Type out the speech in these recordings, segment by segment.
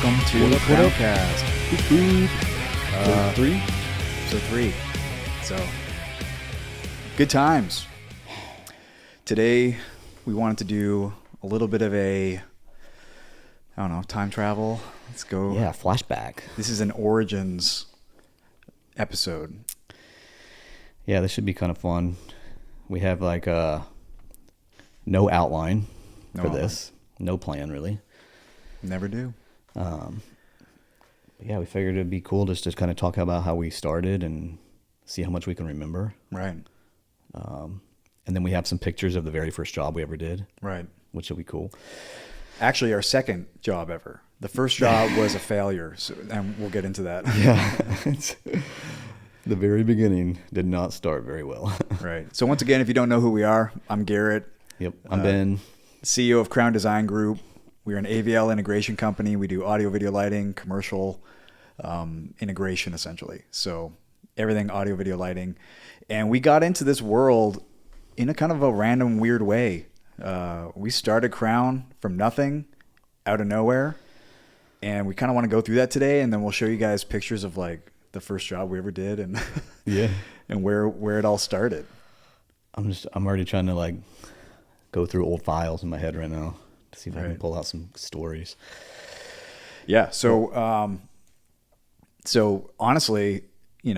Welcome to CROWNCAST. Episode 3. So, good times. Today, we wanted to do a little bit of a, time travel. Let's go. Yeah, flashback. This is an Origins episode. Yeah, this should be kind of fun. We have like no outline for this. No plan, really. Never do. Yeah, we figured it'd be cool just to kind of talk about how we started and see how much we can remember. Right. And then we have some pictures of the very first job we ever did. Right. Which will be cool. Actually, our second job ever. The first job was a failure, and we'll get into that. Yeah. The very beginning did not start very well. Right. So once again, if you don't know who we are, I'm Garrett. Yep. I'm Ben. CEO of Crown Design Group. We're an AVL integration company. We do audio, video, lighting, commercial integration, essentially. So everything audio, video, lighting. And we got into this world in a kind of a random, weird way. We started Crown from nothing, out of nowhere. And we kind of want to go through that today. And then we'll show you guys pictures of like the first job we ever did and yeah, and where it all started. I'm already trying to like go through old files in my head right now to see if I can pull out some stories. Yeah. So, so honestly, this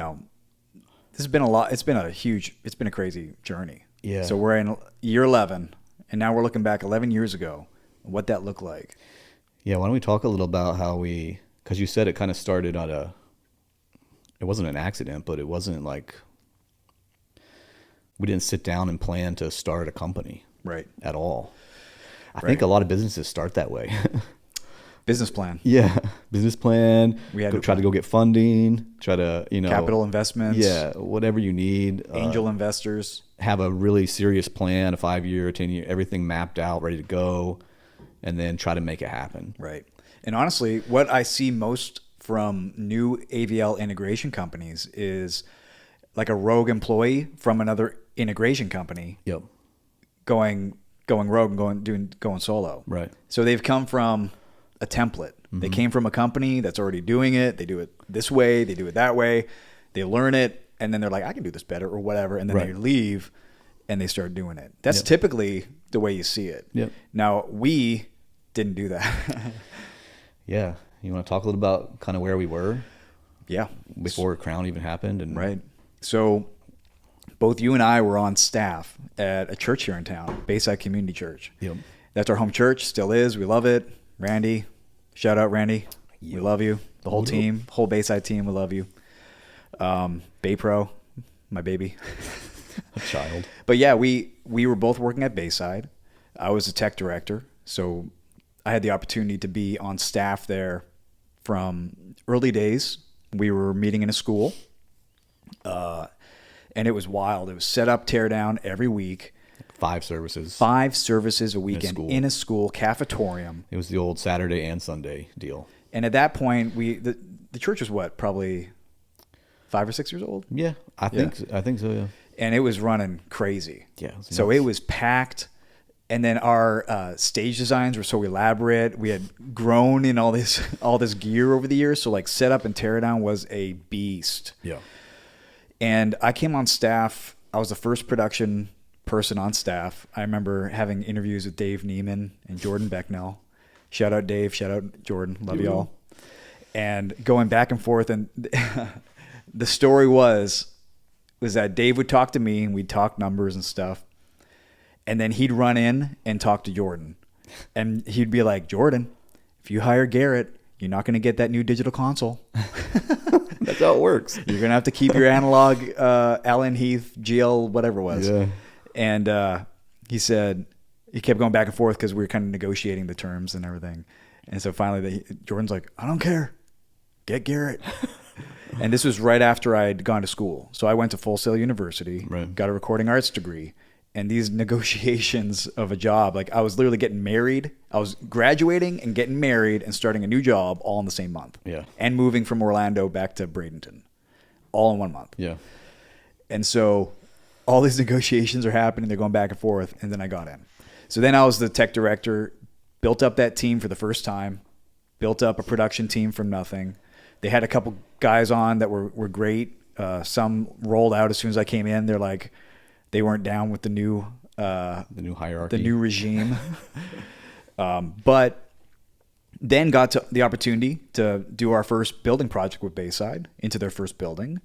has been a lot. It's been a crazy journey. Yeah. So we're in year 11 and now we're looking back 11 years ago, what that looked like. Yeah. Why don't we talk a little about how cause you said it kind of started on it wasn't an accident, but it wasn't like, we didn't sit down and plan to start a company. Right. At all. I think a lot of businesses start that way. Business plan. Yeah. Business plan. We had to try to go get funding, try to, capital investments. Yeah. Whatever you need. Angel investors. Have a really serious plan, a 5-year, 10-year, everything mapped out, ready to go, and then try to make it happen. Right. And honestly, what I see most from new AVL integration companies is like a rogue employee from another integration company. Yep. Going rogue and going solo. Right. So they've come from a template. Mm-hmm. They came from a company that's already doing it. They do it this way. They do it that way. They learn it. And then they're like, I can do this better or whatever. And then they leave and they start doing it. That's typically the way you see it. Yep. Now, we didn't do that. Yeah. You want to talk a little about kind of where we were? Yeah. Before Crown even happened? Right. So both you and I were on staff at a church here in town, Bayside Community Church. Yep. That's our home church, still is. We love it. Randy, shout out Randy. Yep. We love you. The whole team, whole Bayside team, we love you. Baypro, my baby. A child. But yeah, we were both working at Bayside. I was a tech director, so I had the opportunity to be on staff there from early days. We were meeting in a school. And it was wild. It was set up, tear down every week. 5 services. 5 services a weekend in a school cafetorium. It was the old Saturday and Sunday deal. And at that point, the church was what, probably 5 or 6 years old? Yeah, I think so. Yeah. And it was running crazy. Yeah. So it was packed. And then our stage designs were so elaborate. We had grown in all this gear over the years. So like setup and tear down was a beast. Yeah. And I came on staff. I was the first production person on staff. I remember having interviews with Dave Neiman and Jordan Becknell. Shout out Dave. Shout out Jordan. Love you all. And going back and forth. And the story was that Dave would talk to me and we'd talk numbers and stuff. And then he'd run in and talk to Jordan. And he'd be like, Jordan, if you hire Garrett, you're not going to get that new digital console. That's how it works. You're going to have to keep your analog Allen Heath GL, whatever it was. Yeah. And he said, he kept going back and forth because we were kind of negotiating the terms and everything. And so finally, Jordan's like, I don't care. Get Garrett. And this was right after I'd gone to school. So I went to Full Sail University, got a recording arts degree. And these negotiations of a job, like I was literally getting married. I was graduating and getting married and starting a new job all in the same month. Yeah. And moving from Orlando back to Bradenton all in 1 month. Yeah. And so all these negotiations are happening. They're going back and forth. And then I got in. So then I was the tech director, built up that team for the first time, built up a production team from nothing. They had a couple guys on that were great. Some rolled out as soon as I came in. They're like, they weren't down with the new hierarchy, the new regime. But then got to the opportunity to do our first building project with Bayside into their first building.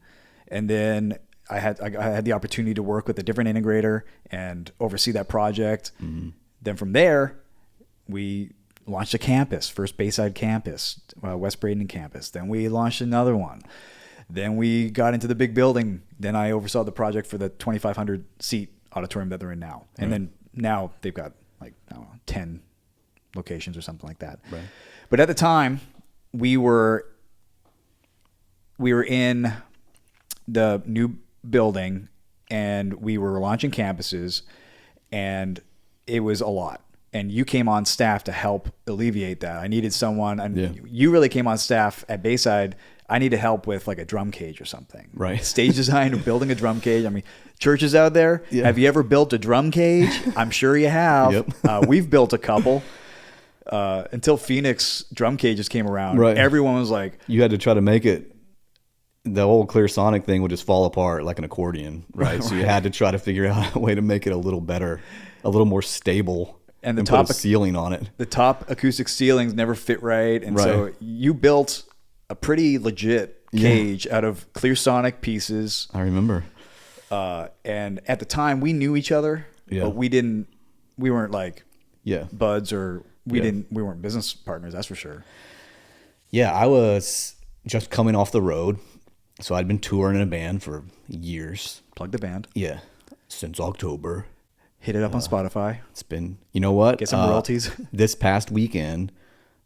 And then I had the opportunity to work with a different integrator and oversee that project. Mm-hmm. Then from there, we launched a campus, first Bayside campus, West Braden campus. Then we launched another one. Then we got into the big building. Then I oversaw the project for the 2,500 seat auditorium that they're in now. And then now they've got like, I don't know, 10 locations or something like that. Right. But at the time, we were in the new building and we were launching campuses, and it was a lot. And you came on staff to help alleviate that. I needed someone, and you really came on staff at Bayside. I needed help with like a drum cage or something. Right. Stage design or building a drum cage. I mean, churches out there, have you ever built a drum cage? I'm sure you have. Yep. We've built a couple. Until Phoenix drum cages came around, everyone was like, you had to try to make it. The old Clear Sonic thing would just fall apart like an accordion, right? So you had to try to figure out a way to make it a little better, a little more stable, and put a ceiling on it. The top acoustic ceilings never fit right, and so you built a pretty legit cage out of Clear Sonic pieces. I remember. And at the time, we knew each other, but we weren't like buds, or we weren't business partners. That's for sure. Yeah, I was just coming off the road. So I'd been touring in a band for years. Plug the band. Yeah. Since October. Hit it up on Spotify. It's been, you know what? Get some royalties. This past weekend,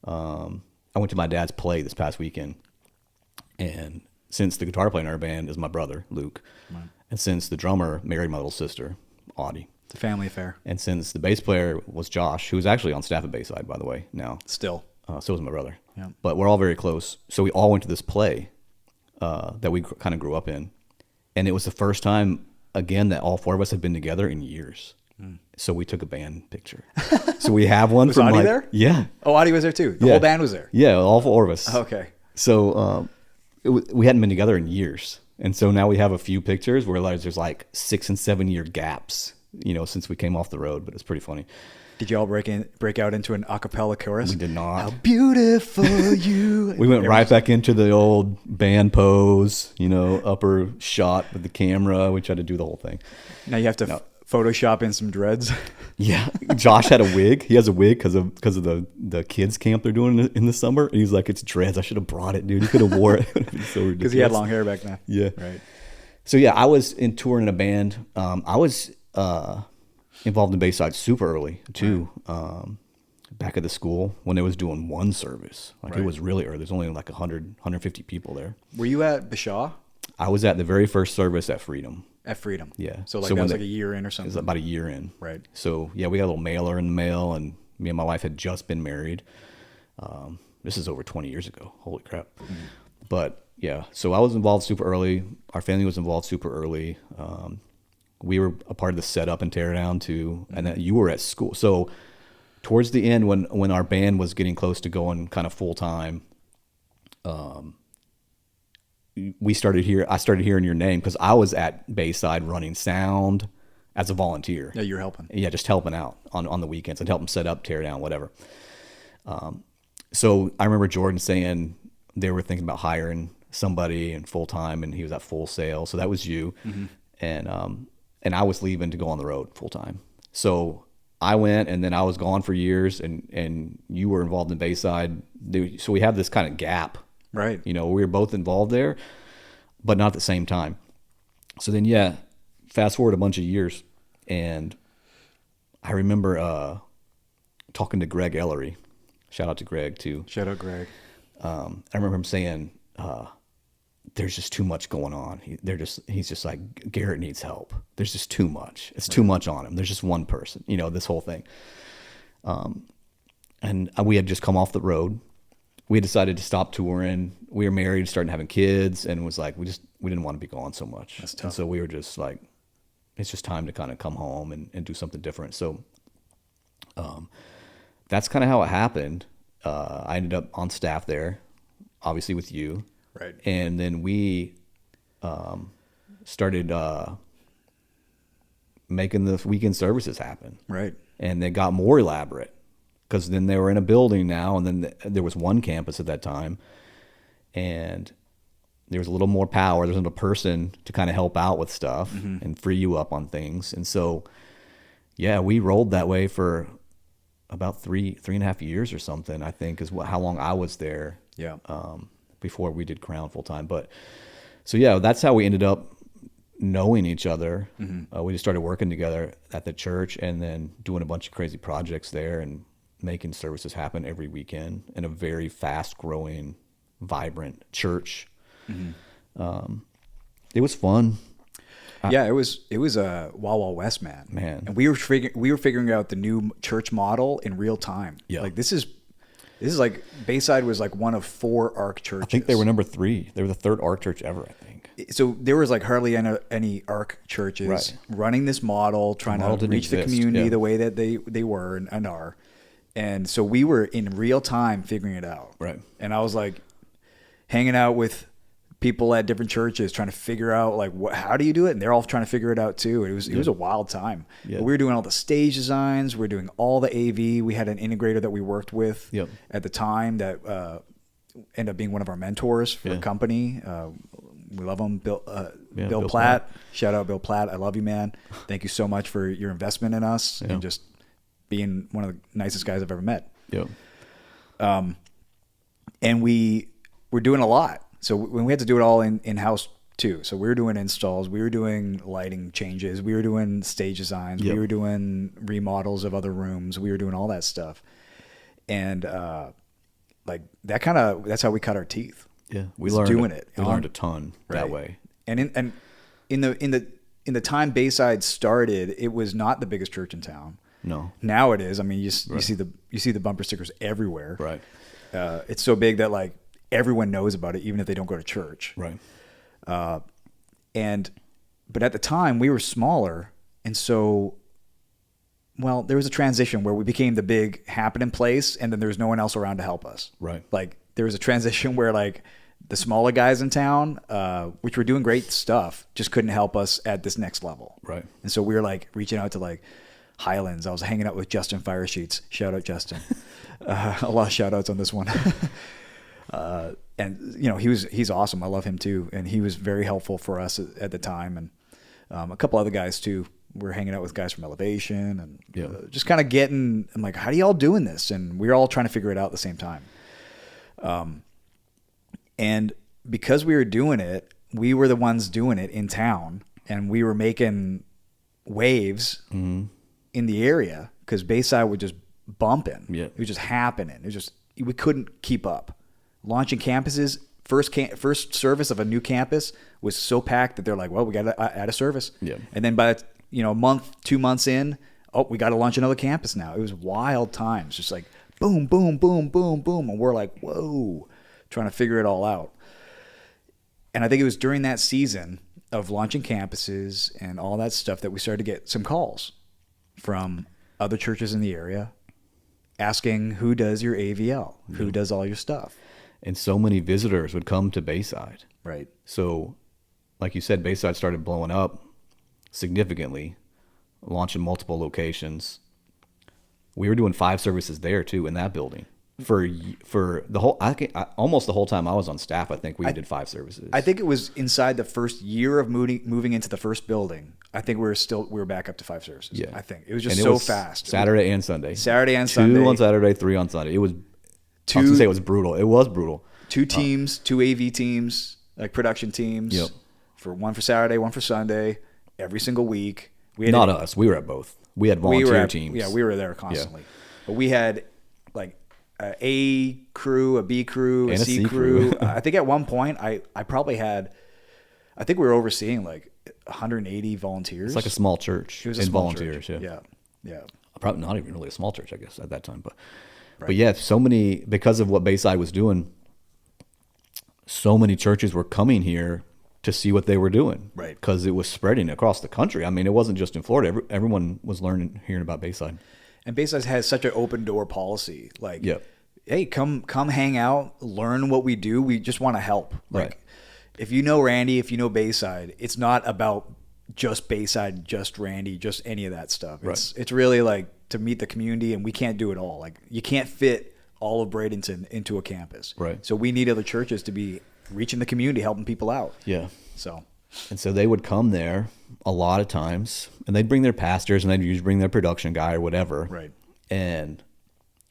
I went to my dad's play this past weekend. And since the guitar player in our band is my brother, Luke, and since the drummer married my little sister, Audie. It's a family affair. And since the bass player was Josh, who's actually on staff at Bayside, by the way, now. Still. So was my brother. Yeah. But we're all very close. So we all went to this play that we kind of grew up in. And it was the first time, again, that all four of us had been together in years. So we took a band picture. So we have one from Audie there? Yeah. Oh, Audie was there too. The whole band was there. Yeah, all four of us. Okay. So we hadn't been together in years. And so now we have a few pictures where there's like 6 and 7 year gaps, since we came off the road, but it's pretty funny. Did you all break out into an a cappella chorus? We did not. How beautiful you. We went right back into the old band pose, upper shot with the camera. We tried to do the whole thing. Now you have to Photoshop in some dreads. Yeah. Josh had a wig. He has a wig because of the kids camp they're doing in the summer. And he's like, it's dreads. I should have brought it, dude. He could have wore it. So ridiculous. Because he had long hair back then. Yeah. Right. So yeah, I was touring in a band. I was involved in Bayside super early too. Back at the school when they was doing one service. It was really early. There's only like 100, 150 people there. Were you at Bashaw? I was at the very first service at Freedom. At Freedom. Yeah. So that was like a year in or something? It was about a year in. Right. So yeah, we got a little mailer in the mail, and me and my wife had just been married. This is over 20 years ago. Holy crap. Mm-hmm. But yeah, so I was involved super early. Our family was involved super early. We were a part of the setup and tear down too. And then you were at school. So towards the end, when our band was getting close to going kind of full time, I started hearing your name because I was at Bayside running sound as a volunteer. Yeah, you're helping. Yeah, just helping out on the weekends and help them set up, tear down, whatever. So I remember Jordan saying they were thinking about hiring somebody and full time, and he was at Full Sail. So that was you, and I was leaving to go on the road full time. So I went, and then I was gone for years, and you were involved in Bayside. So we have this kind of gap. Right. We were both involved there, but not at the same time. So then, yeah, fast forward a bunch of years, and I remember talking to Greg Ellery. Shout out to Greg, too. Shout out, Greg. I remember him saying, there's just too much going on. He's just like, Garrett needs help. There's just too much. It's too much on him. There's just one person, this whole thing. And we had just come off the road. We decided to stop touring. We were married, started having kids, and was like, we didn't want to be gone so much. That's tough. And so we were just like, it's just time to kind of come home and do something different. So that's kind of how it happened. I ended up on staff there, obviously with you. Right. And then we started making the weekend services happen. Right. And they got more elaborate because then they were in a building now, and then there was one campus at that time, and there was a little more power. There was a person to kind of help out with stuff and free you up on things. And so, yeah, we rolled that way for about 3.5 years or something, I think, is how long I was there. Yeah. Before we did Crown full time. But so, yeah, that's how we ended up knowing each other. We just started working together at the church and then doing a bunch of crazy projects there and making services happen every weekend in a very fast growing, vibrant church. It was fun. Yeah, it was a Wild Wild West, man. And we were figuring out the new church model in real time. Yeah. Like this is like Bayside was like one of 4 ARC churches. I think they were number 3. They were the 3rd ARC church ever, I think. So there was like hardly any ARC churches running this model, trying to reach the community the way that they were and are. And so we were in real time figuring it out. Right. And I was like hanging out with people at different churches trying to figure out like how do you do it, and they're all trying to figure it out too. It was a wild time. We were doing all the stage designs, we were doing all the AV. We had an integrator that we worked with at the time that ended up being one of our mentors for the company. We love him, Bill Platt. Shout out Bill Platt. I love you, man. Thank you so much for your investment in us and just being one of the nicest guys I've ever met. And we were doing a lot. So when we had to do it all in-house too. So we were doing installs, we were doing lighting changes, we were doing stage designs, we were doing remodels of other rooms, we were doing all that stuff. And like that's how we cut our teeth. Yeah, we learned a ton that way. And in the time Bayside started, it was not the biggest church in town. No. Now it is. I mean, you see the bumper stickers everywhere. Right. It's so big that like everyone knows about it, even if they don't go to church. Right. But at the time we were smaller, and so, well, there was a transition where we became the big happening place, and then there was no one else around to help us. Right. Like there was a transition where like the smaller guys in town, which were doing great stuff, just couldn't help us at this next level. Right. And so we were like reaching out to like Highlands. I was hanging out with Justin Firesheets. Shout out Justin. A lot of shout outs on this one. And you know, he's awesome. I love him too. And he was very helpful for us at the time. And a couple other guys too. We're hanging out with guys from Elevation and just kind of getting, I'm like, how do y'all doing this? And we were all trying to figure it out at the same time. And because we were doing it, we were the ones doing it in town, and we were making waves in the area because Bayside was just bumping. Yeah. It was just happening. It was just, we couldn't keep up. Launching campuses, first service of a new campus was so packed that they're like, well, we got to add a service. Yeah. And then by a month, 2 months in, we got to launch another campus now. It was wild times, just like boom, boom, boom, boom, boom. And we're like, whoa, trying to figure it all out. And I think it was during that season of launching campuses and all that stuff that we started to get some calls from other churches in the area asking, who does your AVL? Who does all your stuff? And so many visitors would come to Bayside. Right. So, like you said, Bayside started blowing up significantly, launching multiple locations. We were doing 5 services there too in that building for the whole. Almost the whole time I was on staff, I think we did 5 services. I think it was inside the first year of moving into the first building. I think we were back up to 5 services. Yeah. I think it was just fast. Saturday and Sunday. 2 on Saturday, 3 on Sunday. It was. I was gonna say it was brutal. It was brutal. 2 teams, 2 AV teams, like production teams. Yep. One for Saturday, one for Sunday, every single week. Not us. We were at both. We had volunteer teams. Yeah, we were there constantly. Yeah. But we had like A crew, a B crew, a C crew. I think at one point I probably had, I think we were overseeing like 180 volunteers. It's like a small church. It was a small volunteers. Church. Yeah. Probably not even really a small church, I guess, at that time. But yeah, so many, because of what Bayside was doing, so many churches were coming here to see what they were doing. Right. Because it was spreading across the country. I mean, it wasn't just in Florida. Everyone was hearing about Bayside. And Bayside has such an open door policy. Like, hey, come hang out, learn what we do. We just want to help. Like, Right. if you know Randy, if you know Bayside, it's not about just Bayside, just Randy, just any of that stuff. It's really like to meet the community, and we can't do it all. Like, you can't fit all of Bradenton into a campus. Right. So we need other churches to be reaching the community, helping people out. Yeah. So. And so they would come there a lot of times, and they'd bring their pastors, and they'd usually bring their production guy or whatever. Right. And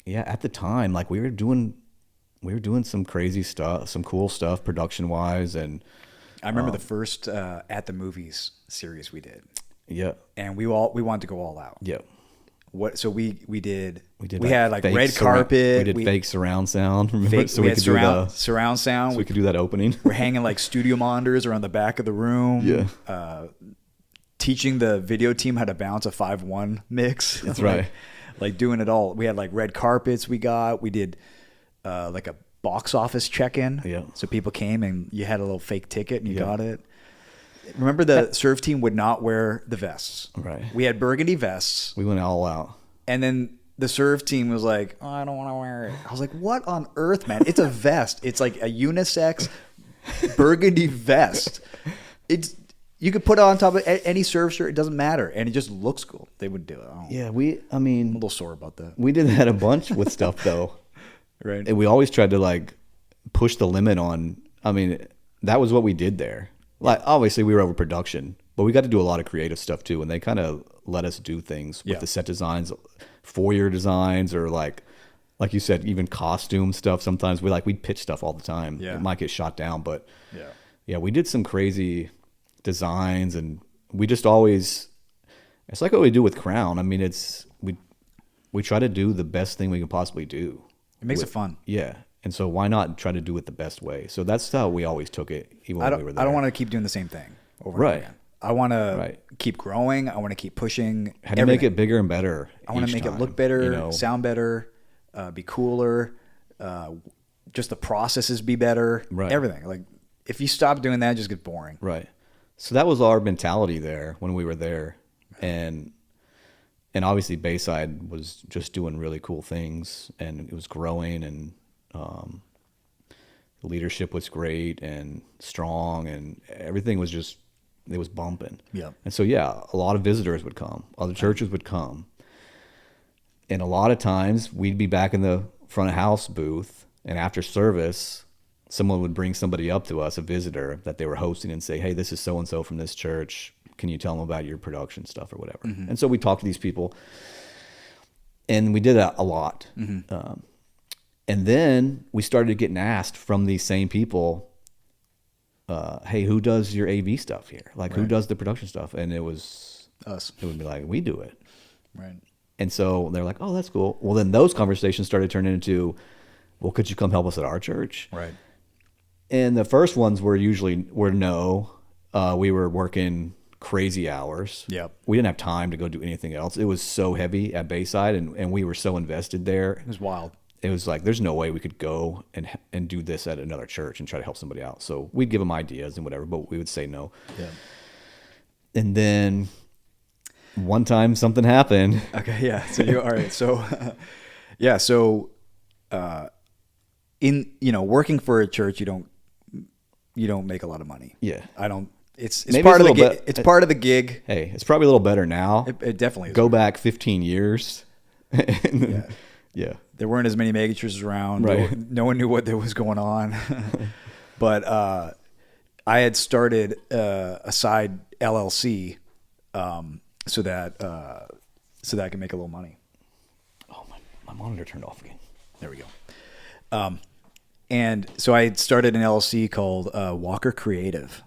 yeah, at the time, like we were doing some crazy stuff, some cool stuff production wise. And I remember the first At the Movies series we did. yeah. And we wanted to go all out. Yeah. So we like had like fake red carpet. We did fake surround sound. Remember? So we had surround sound. So we could do that opening. We're hanging like studio monitors around the back of the room. Yeah. Teaching the video team how to bounce a 5-1 mix. That's right. Like doing it all. We had like red carpets we did like a box office check-in. Yeah. So people came and you had a little fake ticket and you got it. Remember the serve team would not wear the vests. Right. We had burgundy vests. We went all out. And then the serve team was like, oh, I don't want to wear it. I was like, what on earth, man? It's a vest. It's like a unisex burgundy vest. You could put it on top of any serve shirt. It doesn't matter. And it just looks cool. They would do it. Yeah. I'm a little sore about that. We did that a bunch with stuff though. Right. And we always tried to like push the limit on, that was what we did there. Like, obviously we were over production, but we got to do a lot of creative stuff too. And they kind of let us do things with the set designs, foyer designs, or like you said, even costume stuff. Sometimes we'd pitch stuff all the time. Yeah. It might get shot down, but yeah, we did some crazy designs, and we just always, it's like what we do with Crown. I mean, we try to do the best thing we can possibly do. It makes it fun. Yeah. And so why not try to do it the best way? So that's how we always took it, even when we were there. I don't want to keep doing the same thing over and over again. I want to keep growing. I want to keep pushing. How to make it bigger and better. I want to make it look better, sound better, be cooler. Just the processes be better. Right. Everything. Like, if you stop doing that, it just gets boring. Right. So that was our mentality there when we were there. And obviously Bayside was just doing really cool things, and it was growing, and the leadership was great and strong, and everything was just, it was bumping. Yeah. And so, a lot of visitors would come. Other churches would come. And a lot of times we'd be back in the front of house booth, and after service, someone would bring somebody up to us, a visitor that they were hosting, and say, hey, this is so-and-so from this church. Can you tell them about your production stuff or whatever? Mm-hmm. And so we talked to these people, and we did that a lot. Mm-hmm. And then we started getting asked from these same people, hey, who does your AV stuff here? Like, who does the production stuff? And it was us. It would be like, we do it. Right. And so they're like, oh, that's cool. Well, then those conversations started turning into, well, could you come help us at our church? Right. And the first ones were no. We were working crazy hours. Yep. We didn't have time to go do anything else. It was so heavy at Bayside, and we were so invested there. It was wild. It was like, there's no way we could go and do this at another church and try to help somebody out. So we'd give them ideas and whatever, but we would say no. Yeah. And then one time something happened. Okay. Yeah. So all right. So, yeah. So, working for a church, you don't make a lot of money. Yeah. I don't. It's Maybe part of the it's gig. It's part of the gig. Hey, it's probably a little better now. It definitely is. Go back 15 years. Yeah. There weren't as many megachurches around. Right. No one knew what there was going on. But I had started a side LLC so that I can make a little money. Oh, my monitor turned off again. There we go. And so I had started an LLC called Walker Creative.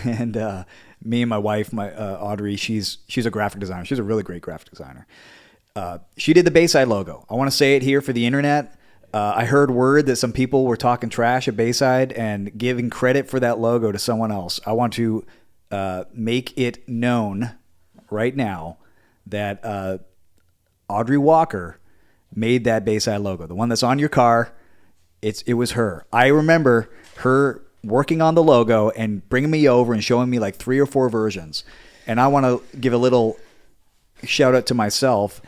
And me and my wife, Audrey, she's a graphic designer. She's a really great graphic designer. She did the Bayside logo. I want to say it here for the internet. I heard word that some people were talking trash at Bayside and giving credit for that logo to someone else. I want to make it known right now that Audrey Walker made that Bayside logo, the one that's on your car. It was her. I remember her working on the logo and bringing me over and showing me like 3 or 4 versions. And I want to give a little shout out to myself.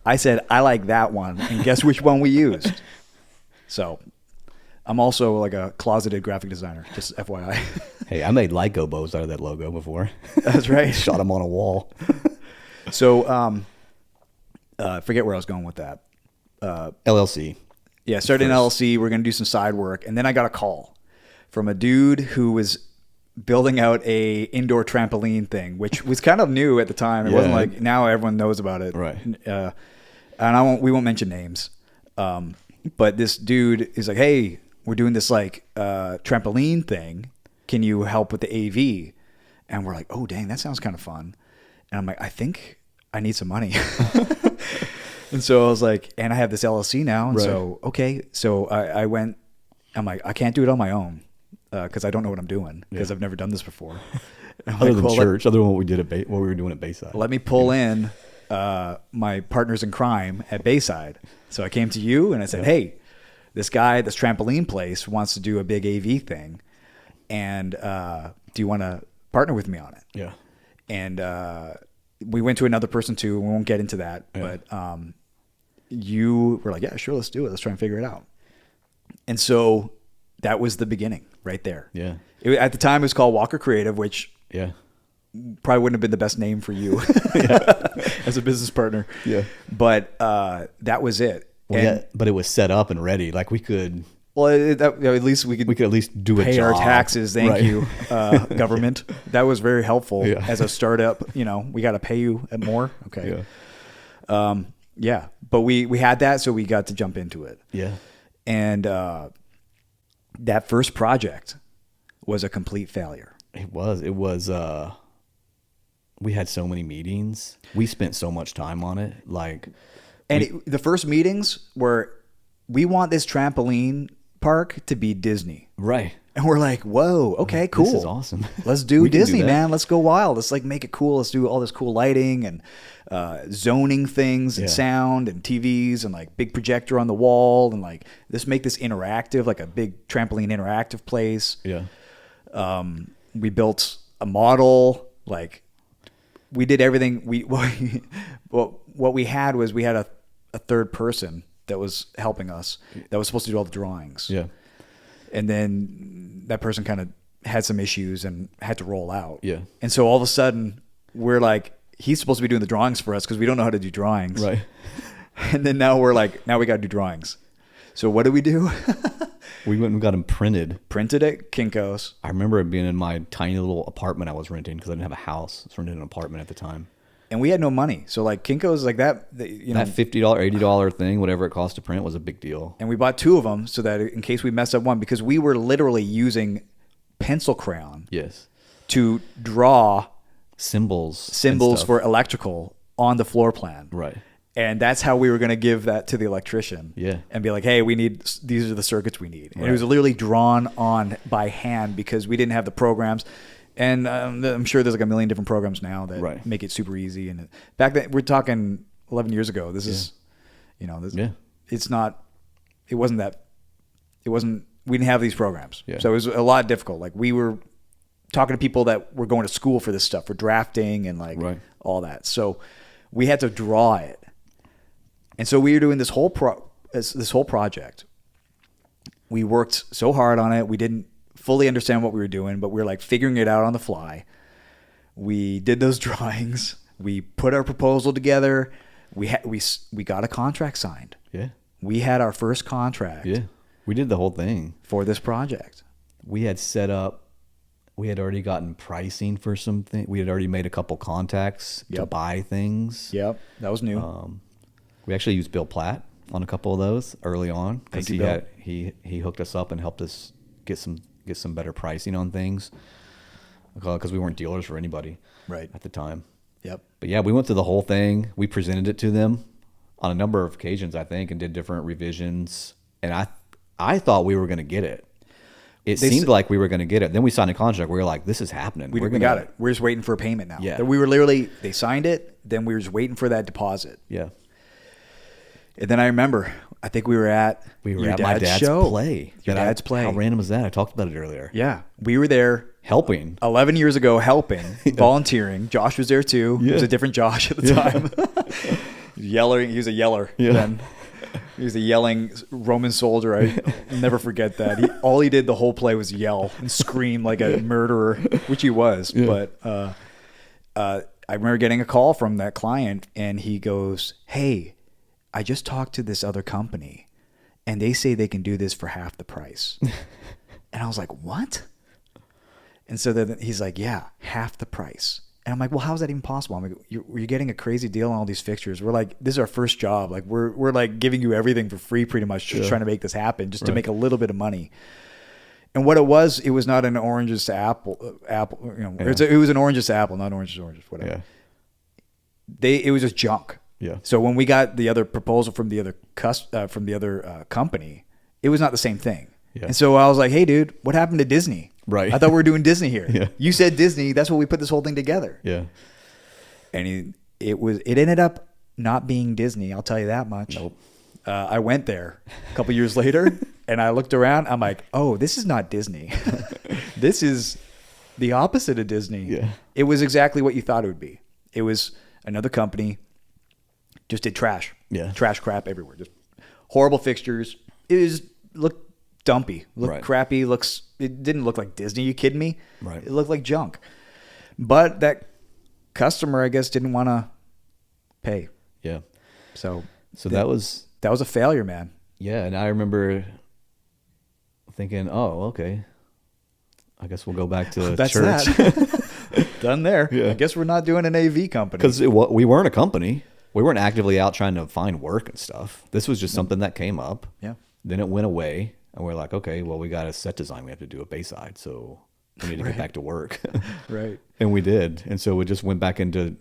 I said, I like that one. And guess which one we used? So I'm also like a closeted graphic designer, just FYI. Hey, I made Lyco bows out of that logo before. That's right. Shot them on a wall. So, forget where I was going with that. LLC. Yeah, started an LLC. We're going to do some side work. And then I got a call from a dude who was building out a indoor trampoline thing, which was kind of new at the time. It wasn't like now everyone knows about it. Right. And we won't mention names. But this dude is like, hey, we're doing this like trampoline thing. Can you help with the AV? And we're like, oh, dang, that sounds kind of fun. And I'm like, I think I need some money. And so I was like, and I have this LLC now. And so, okay. So I went, I'm like, I can't do it on my own because I don't know what I'm doing because I've never done this before. Other than church, other than what we did at what we were doing at Bayside. Let me pull in my partners in crime at Bayside. So I came to you and I said, hey, this guy, this trampoline place wants to do a big AV thing. And do you want to partner with me on it? Yeah. And we went to another person too. We won't get into that. Yeah. But you were like, yeah, sure, let's do it. Let's try and figure it out. And so that was the beginning right there. Yeah. At the time, it was called Walker Creative, which probably wouldn't have been the best name for you as a business partner. Yeah. But that was it. Well, but it was set up and ready. Like we could... Well, at least we could at least do pay a job. Our taxes. Thank you, government. That was very helpful as a startup. You know, we got to pay you more. Okay. Yeah. But we had that, so we got to jump into it. Yeah. And that first project was a complete failure. It was. We had so many meetings. We spent so much time on it. The first meetings were, we want this trampoline park to be Disney. Right. And we're like, whoa, okay, cool. This is awesome. Let's do Disney, man. Let's go wild. Let's make it cool. Let's do all this cool lighting and zoning things and sound and TVs and big projector on the wall and let's make this interactive, like a big trampoline interactive place. Yeah. We built a model. We did everything. What we had was we had a third person that was helping us that was supposed to do all the drawings. Yeah. And then that person kind of had some issues and had to roll out. Yeah. And so all of a sudden we're like, he's supposed to be doing the drawings for us because we don't know how to do drawings. Right. And then now we're like, now we got to do drawings. So what do? We went and got them printed. Printed at Kinko's. I remember it being in my tiny little apartment I was renting because I didn't have a house. I was renting an apartment at the time. And we had no money. So Kinko's that $50, $80 thing, whatever it cost to print, was a big deal. And we bought 2 of them so that in case we messed up one, because we were literally using pencil crayon to draw symbols for electrical on the floor plan. Right. And that's how we were going to give that to the electrician. Yeah. And be like, hey, these are the circuits we need. And it was literally drawn on by hand because we didn't have the programs. And I'm sure there's a million different programs now that make it super easy. And back then, we're talking 11 years ago. This is, it's not, we didn't have these programs. Yeah. So it was a lot difficult. We were talking to people that were going to school for this stuff, for drafting and all that. So we had to draw it. And so we were doing this whole project. We worked so hard on it. We didn't fully understand what we were doing, but we were figuring it out on the fly. We did those drawings. We put our proposal together. We got a contract signed. Yeah. We had our first contract. Yeah. We did the whole thing for this project. We had set up. We had already gotten pricing for something. We had already made a couple contacts to buy things. Yep. That was new. We actually used Bill Platt on a couple of those early on because he hooked us up and helped us get some better pricing on things because we weren't dealers for anybody at the time. Yep. But yeah, we went through the whole thing. We presented it to them on a number of occasions, I think, and did different revisions. And I thought we were going to get it. It seemed like we were going to get it. Then we signed a contract. We were like, this is happening. We got it. We're just waiting for a payment now. Yeah. We were literally, they signed it. Then we were just waiting for that deposit. Yeah. And then I remember, I think we were at my dad's show. play. Your dad's play. How random is that? I talked about it earlier. Yeah. We were there. Helping. 11 years ago, volunteering. Josh was there too. Yeah. He was a different Josh at the time. He was a yeller then. He was a yelling Roman soldier. I'll never forget that. All he did the whole play was yell and scream like a murderer, which he was. Yeah. But I remember getting a call from that client, and he goes, "Hey, I just talked to this other company, and they say they can do this for half the price." And I was like, "What?" And so then he's like, "Yeah, half the price." And I'm like, "Well, how is that even possible?" I'm like, "You're getting a crazy deal on all these fixtures. We're like, this is our first job. Like, we're like giving you everything for free, pretty much, just trying to make this happen, just to make a little bit of money." And what it was not an oranges to apple. It was an oranges to apple, not oranges to oranges, whatever. Yeah. It was just junk. Yeah. So when we got the other proposal from the other company, it was not the same thing. Yeah. And so I was like, "Hey, dude, what happened to Disney? Right. I thought we were doing Disney here. Yeah. You said Disney. That's what we put this whole thing together." Yeah. And it ended up not being Disney. I'll tell you that much. Nope. I went there a couple years later, and I looked around. I'm like, "Oh, this is not Disney. This is the opposite of Disney." Yeah. It was exactly what you thought it would be. It was another company, just did trash. Yeah. Trash crap everywhere. Just horrible fixtures. It looked dumpy, looked crappy. It didn't look like Disney. You kidding me? Right. It looked like junk. But that customer, I guess, didn't want to pay. Yeah. So that was a failure, man. Yeah, and I remember thinking, "Oh, okay, I guess we'll go back to church." That. Done there. Yeah. I guess we're not doing an AV company because we weren't a company. We weren't actively out trying to find work and stuff. This was just something that came up. Yeah. Then it went away, and we're like, "Okay, well, we got a set design. We have to do a Bayside, so we need to get back to work." Right. And we did, and so we just went back into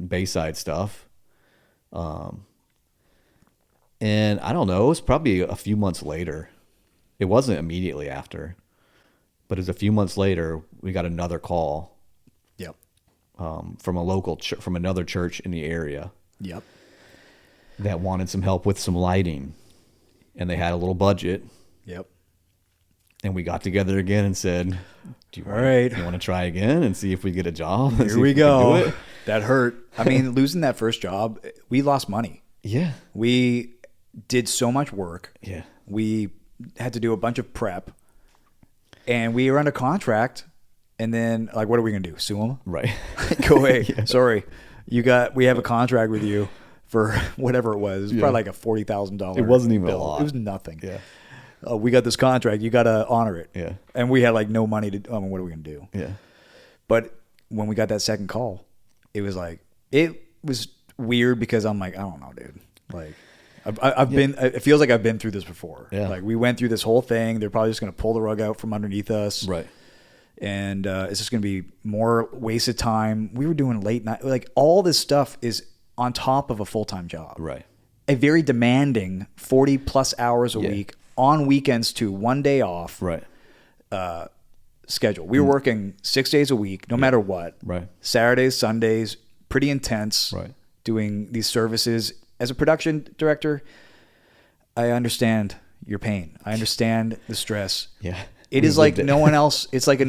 Bayside stuff. And I don't know, it was probably a few months later. It wasn't immediately after, but it was a few months later, we got another call. Yep. From a local from another church in the area. Yep. That wanted some help with some lighting, and they had a little budget. Yep. And we got together again and said, "Do you want to try again and see if we get a job?" Here we go. That hurt. I mean, losing that first job, we lost money. Yeah. We did so much work. Yeah. We had to do a bunch of prep, and we were under contract. And then, like, what are we gonna do? Sue them? Right. Go away. Yeah. Sorry, we have a contract with you for whatever it was. It was probably like a $40,000. It wasn't even a lot. It was nothing. Yeah. We got this contract. You got to honor it. Yeah. And we had like no money to. I mean, what are we gonna do? Yeah. But when we got that second call, it was weird because I'm like, I don't know, dude. Like, I've been. It feels like I've been through this before. Yeah. Like, we went through this whole thing. They're probably just gonna pull the rug out from underneath us. Right. And it's just going to be more wasted time. We were doing late night. Like, all this stuff is on top of a full-time job. Right. A very demanding 40-plus hours a week on weekends too, 1 day off. Right. Schedule. We were working 6 days a week, no matter what. Right. Saturdays, Sundays, pretty intense. Right. Doing these services. As a production director, I understand your pain. I understand the stress. Yeah. It is like no one else. It's like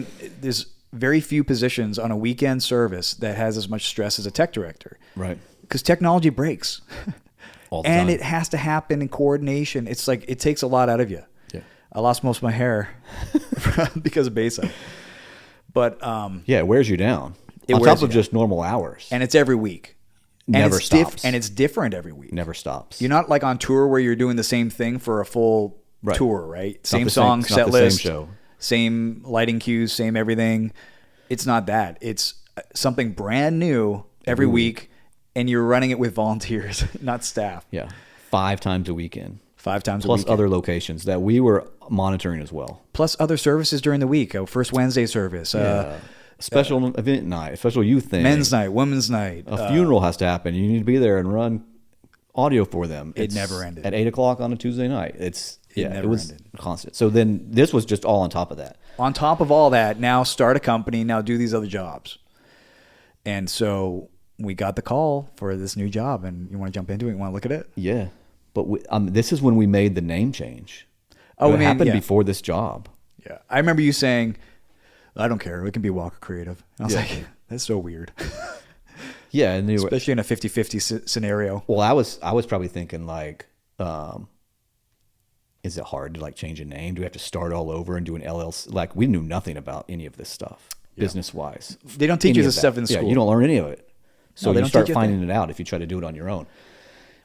there's very few positions on a weekend service that has as much stress as a tech director. Right. Because technology breaks. All the time. It has to happen in coordination. It's like it takes a lot out of you. Yeah. I lost most of my hair because of Bayside. But it wears you down. On top of just normal hours. And it's every week. Never stops. And it's different every week. Never stops. You're not like on tour where you're doing the same thing for a full tour, right? Same song, set list, same show, same lighting cues, same everything. It's not that. It's something brand new every week, and you're running it with volunteers, not staff. Yeah, 5 times a weekend. 5 times a weekend. Plus other locations that we were monitoring as well. Plus other services during the week. First Wednesday service. Special event night, special youth thing. Men's night, women's night. A funeral has to happen. You need to be there and run audio for them. It never ended. At 8 o'clock on a Tuesday night. It was constant. So then this was just all on top of that. On top of all that, now start a company, now do these other jobs. And so we got the call for this new job, and you want to jump into it? You want to look at it? Yeah. But this is when we made the name change. Oh, it happened before this job. Yeah. I remember you saying, "I don't care. We can be Walker Creative." And I was like, that's so weird. Yeah. And especially in a 50-50 scenario. Well, I was probably thinking like, is it hard to like change a name? Do we have to start all over and do an LLC? Like we knew nothing about any of this stuff business wise. They don't teach you this stuff in school. Yeah, you don't learn any of it. So No, you start finding it out if you try to do it on your own.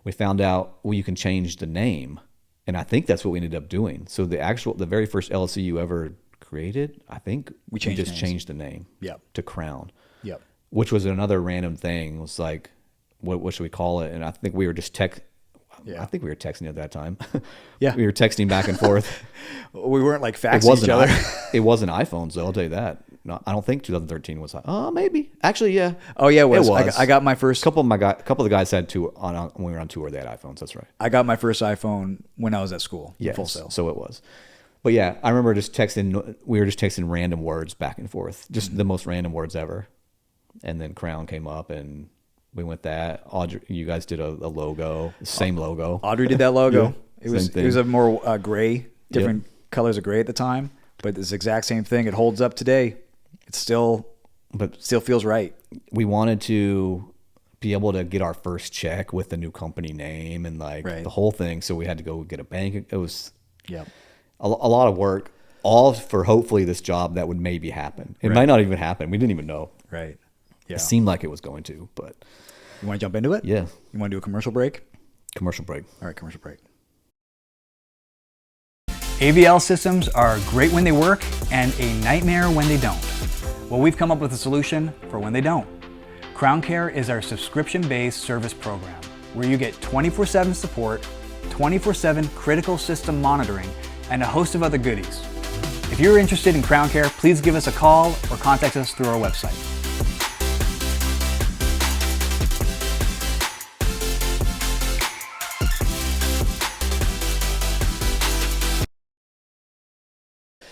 We found out, well, you can change the name. And I think that's what we ended up doing. So the very first LLC you ever created, I think we just changed the name to Crown. Yep. Which was another random thing. It was like, what should we call it? And I think we were just I think we were texting at that time. Yeah. We were texting back and forth. We weren't like faxing each other. It wasn't iPhones, though, I'll tell you that. No, I don't think 2013 was like, maybe. Actually, yeah. Oh, yeah, it was. It was. I got my first. Couple of the guys had when we were on tour, they had iPhones. That's right. I got my first iPhone when I was at school. Yeah. Full Sail. So it was. But yeah, I remember just texting. We were just texting random words back and forth, just the most random words ever. And then Crown came up, and we went that. Audrey, you guys did a logo, same logo. Audrey did that logo. Yeah, it was a more gray, different colors of gray at the time, but it's the exact same thing. It holds up today. It's still feels right. We wanted to be able to get our first check with the new company name and the whole thing. So we had to go get a bank. It was a lot of work, all for hopefully this job that would maybe happen. It might not even happen. We didn't even know. Right. Yeah. It seemed like it was going to, but. You want to jump into it? Yeah. You want to do a commercial break? Commercial break. All right, commercial break. AVL systems are great when they work and a nightmare when they don't. Well, we've come up with a solution for when they don't. Crown Care is our subscription-based service program where you get 24/7 support, 24/7 critical system monitoring, and a host of other goodies. If you're interested in Crown Care, please give us a call or contact us through our website.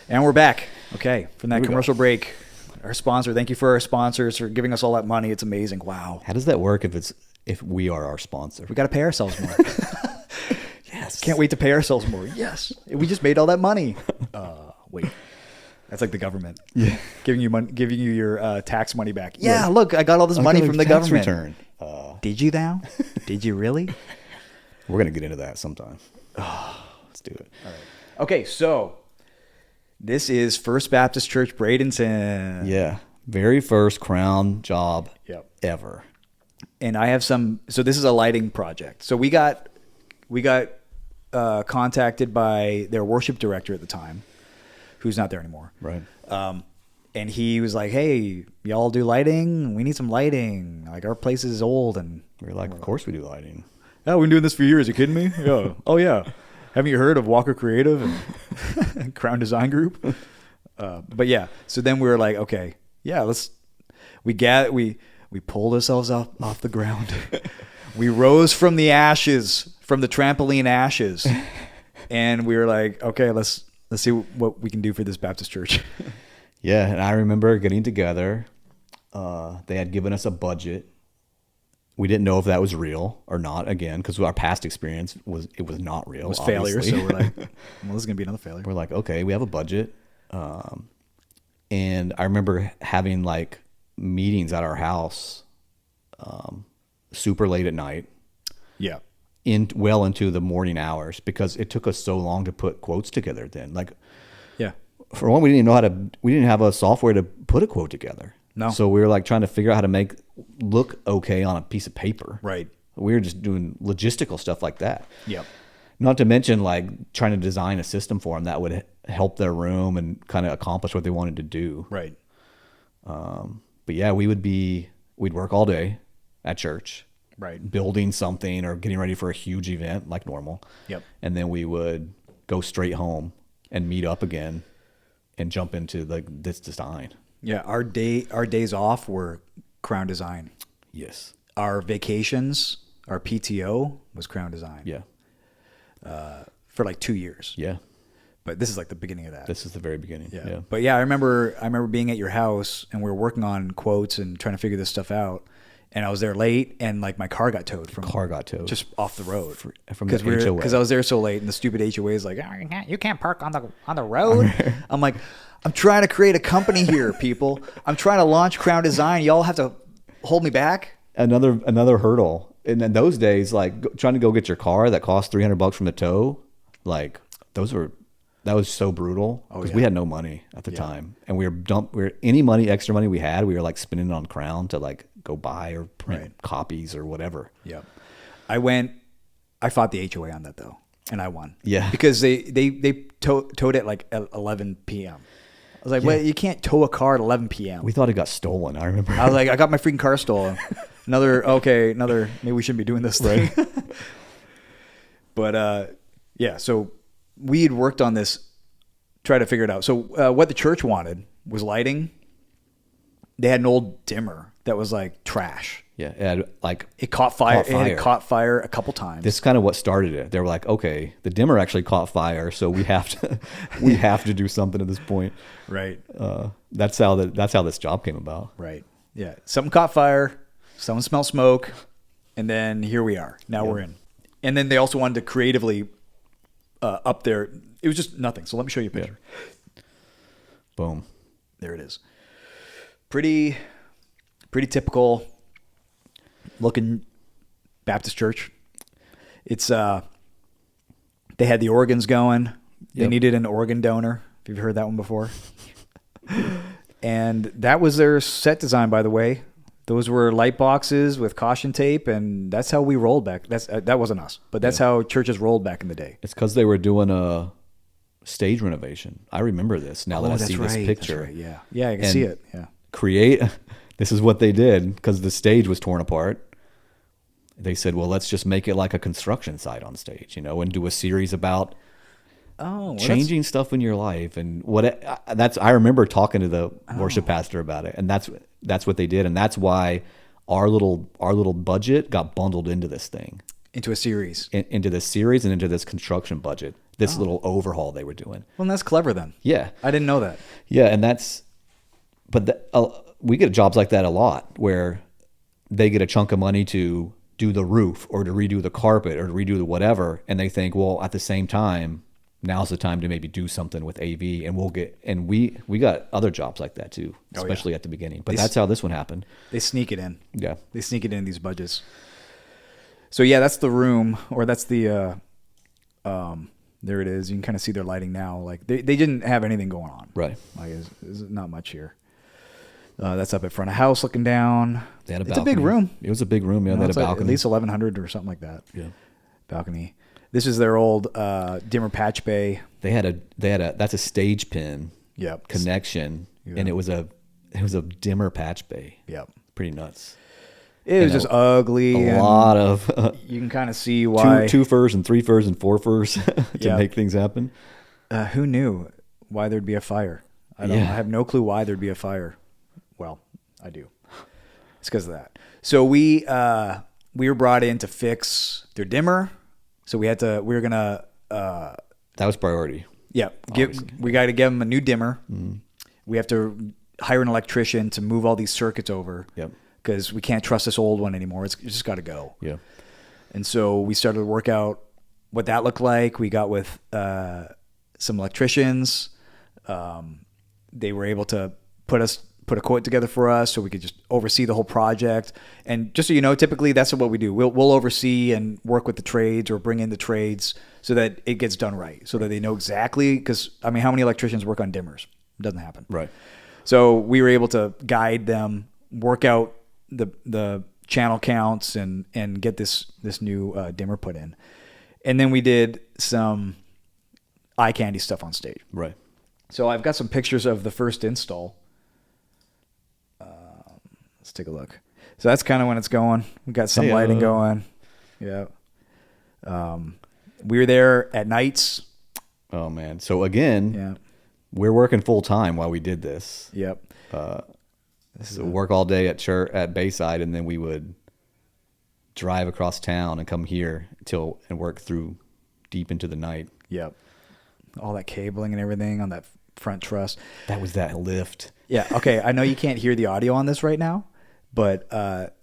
And we're back. Okay, from that commercial break. Our sponsor, thank you for our sponsors for giving us all that money. It's amazing. Wow. How does that work if we are our sponsor? We got to pay ourselves more. Yes. Can't wait to pay ourselves more. Yes. We just made all that money. Wait. That's like the government. Yeah. Giving you your tax money back. Yeah, look, I got all this money from the government. Return. Did you now? Did you really? We're going to get into that sometime. Let's do it. All right. Okay, so this is First Baptist Church Bradenton. Yeah. Very first Crown job ever. And I have so this is a lighting project. So we got contacted by their worship director at the time, who's not there anymore. Right. And he was like, hey, y'all do lighting? We need some lighting. Like, our place is old. And we're like, of course we do lighting. Oh, we've been doing this for years. Are you kidding me? Yeah. Oh, yeah. Haven't you heard of Walker Creative and Crown Design Group? But yeah, so then we were like, okay, yeah, we pulled ourselves off the ground. We rose from the ashes, from the trampoline ashes, and we were like, okay, let's see what we can do for this Baptist church. Yeah, and I remember getting together. They had given us a budget. We didn't know if that was real or not, again, because our past experience was not real. It was failure, so we're like, well, this is going to be another failure. We're like, okay, we have a budget. And I remember having like meetings at our house super late at night. Yeah. Well into the morning hours, because it took us so long to put quotes together then. Like, yeah. For one, we didn't have a software to put a quote together. No. So we were like trying to figure out how to make look okay on a piece of paper. Right. We were just doing logistical stuff like that. Yep. Not to mention like trying to design a system for them that would help their room and kind of accomplish what they wanted to do. Right. But yeah, we'd work all day at church. Right. Building something or getting ready for a huge event like normal. Yep. And then we would go straight home and meet up again and jump into like this design. Yeah, our days off were Crown Design. Yes. Our vacations, our PTO was Crown Design. Yeah. For like 2 years. Yeah. But this is like the beginning of that. This is the very beginning. Yeah. But yeah, I remember being at your house and we were working on quotes and trying to figure this stuff out. And I was there late, and like my car got towed just off the road from the HOA. Because I was there so late, and the stupid HOA is like, oh, you can't park on the road. I'm like, I'm trying to create a company here, people. I'm trying to launch Crown Design. Y'all have to hold me back. Another hurdle. And in those days, like trying to go get your car that cost $300 from the tow, like That was so brutal because we had no money at the Yeah. time, and we were any money, extra money we had, we were like spending it on Crown to like go buy or print copies or whatever. Yep. I fought the HOA on that though, and I won. Yeah. Because they towed it like at 11 p.m. I was like, well, you can't tow a car at 11 p.m. We thought it got stolen. I remember. I was like, I got my freaking car stolen. Another, maybe we shouldn't be doing this thing. But yeah, so we had worked on this, try to figure it out. So what the church wanted was lighting. They had an old dimmer that was like trash. Yeah, it caught fire. It had caught fire a couple times. This is kind of what started it. They were like, okay, the dimmer actually caught fire, so we have to do something at this point. Right. That's how this job came about. Right. Yeah. Something caught fire. Someone smelled smoke, and then here we are. Now we're in. And then they also wanted to creatively up there. It was just nothing. So let me show you a picture. Yeah. Boom. There it is. Pretty typical looking Baptist church. It's they had the organs going. They needed an organ donor. If you've heard that one before. And that was their set design, by the way. Those were light boxes with caution tape, and that's how we rolled back. That wasn't us, but that's how churches rolled back in the day. It's because they were doing a stage renovation. I remember this now that I see this picture. That's right. Yeah, I can see it. Yeah. This is what they did because the stage was torn apart. They said, well, let's just make it like a construction site on stage, and do a series about changing stuff in your life. And I remember talking to the worship pastor about it, and that's what they did. And that's why our little budget got bundled into this thing, into a series, into this series and into this construction budget, this little overhaul they were doing. Well, and that's clever then. Yeah. I didn't know that. Yeah. And we get jobs like that a lot where they get a chunk of money to do the roof or to redo the carpet or to redo the whatever. And they think, well, at the same time, now's the time to maybe do something with AV, and we got other jobs like that too, especially at the beginning. But that's how this one happened. They sneak it in. Yeah. They sneak it in these budgets. So yeah, that's the room, or that's the there it is. You can kind of see their lighting now. Like they didn't have anything going on. Right. Like there's not much here. That's up at front of house looking down. They had a balcony. It's a big room. It was a big room. Yeah, they had a balcony. At least 1,100 or something like that. Yeah. Balcony. This is their old dimmer patch bay. They had a that's a stage pin connection, and it was a dimmer patch bay. Yep. Pretty nuts. It was just ugly. A lot of you can kind of see why two furs and three furs and four furs to make things happen. Who knew why there'd be a fire? I have no clue why there'd be a fire. Well, I do. It's because of that. So we were brought in to fix their dimmer. So we were gonna. That was priority. Yeah, we got to give them a new dimmer. Mm-hmm. We have to hire an electrician to move all these circuits over. Yep. Because we can't trust this old one anymore. It's just got to go. Yeah. And so we started to work out what that looked like. We got with some electricians. They were able to put a quote together for us so we could just oversee the whole project. And just so you know, typically that's what we do. We'll oversee and work with the trades or bring in the trades so that it gets done right, so that they know exactly. Because how many electricians work on dimmers? It doesn't happen. Right. So we were able to guide them, work out the channel counts, and get this new dimmer put in. And then we did some eye candy stuff on stage. Right. So I've got some pictures of the first install. Let's take a look. So that's kind of when it's going. We've got some lighting going. Yeah. We were there at nights. Oh man. So again, we're working full time while we did this. Yep. So work all day at church at Bayside, and then we would drive across town and come here and work through deep into the night. Yep. All that cabling and everything on that front truss. That was that lift. Yeah. Okay. I know you can't hear the audio on this right now, but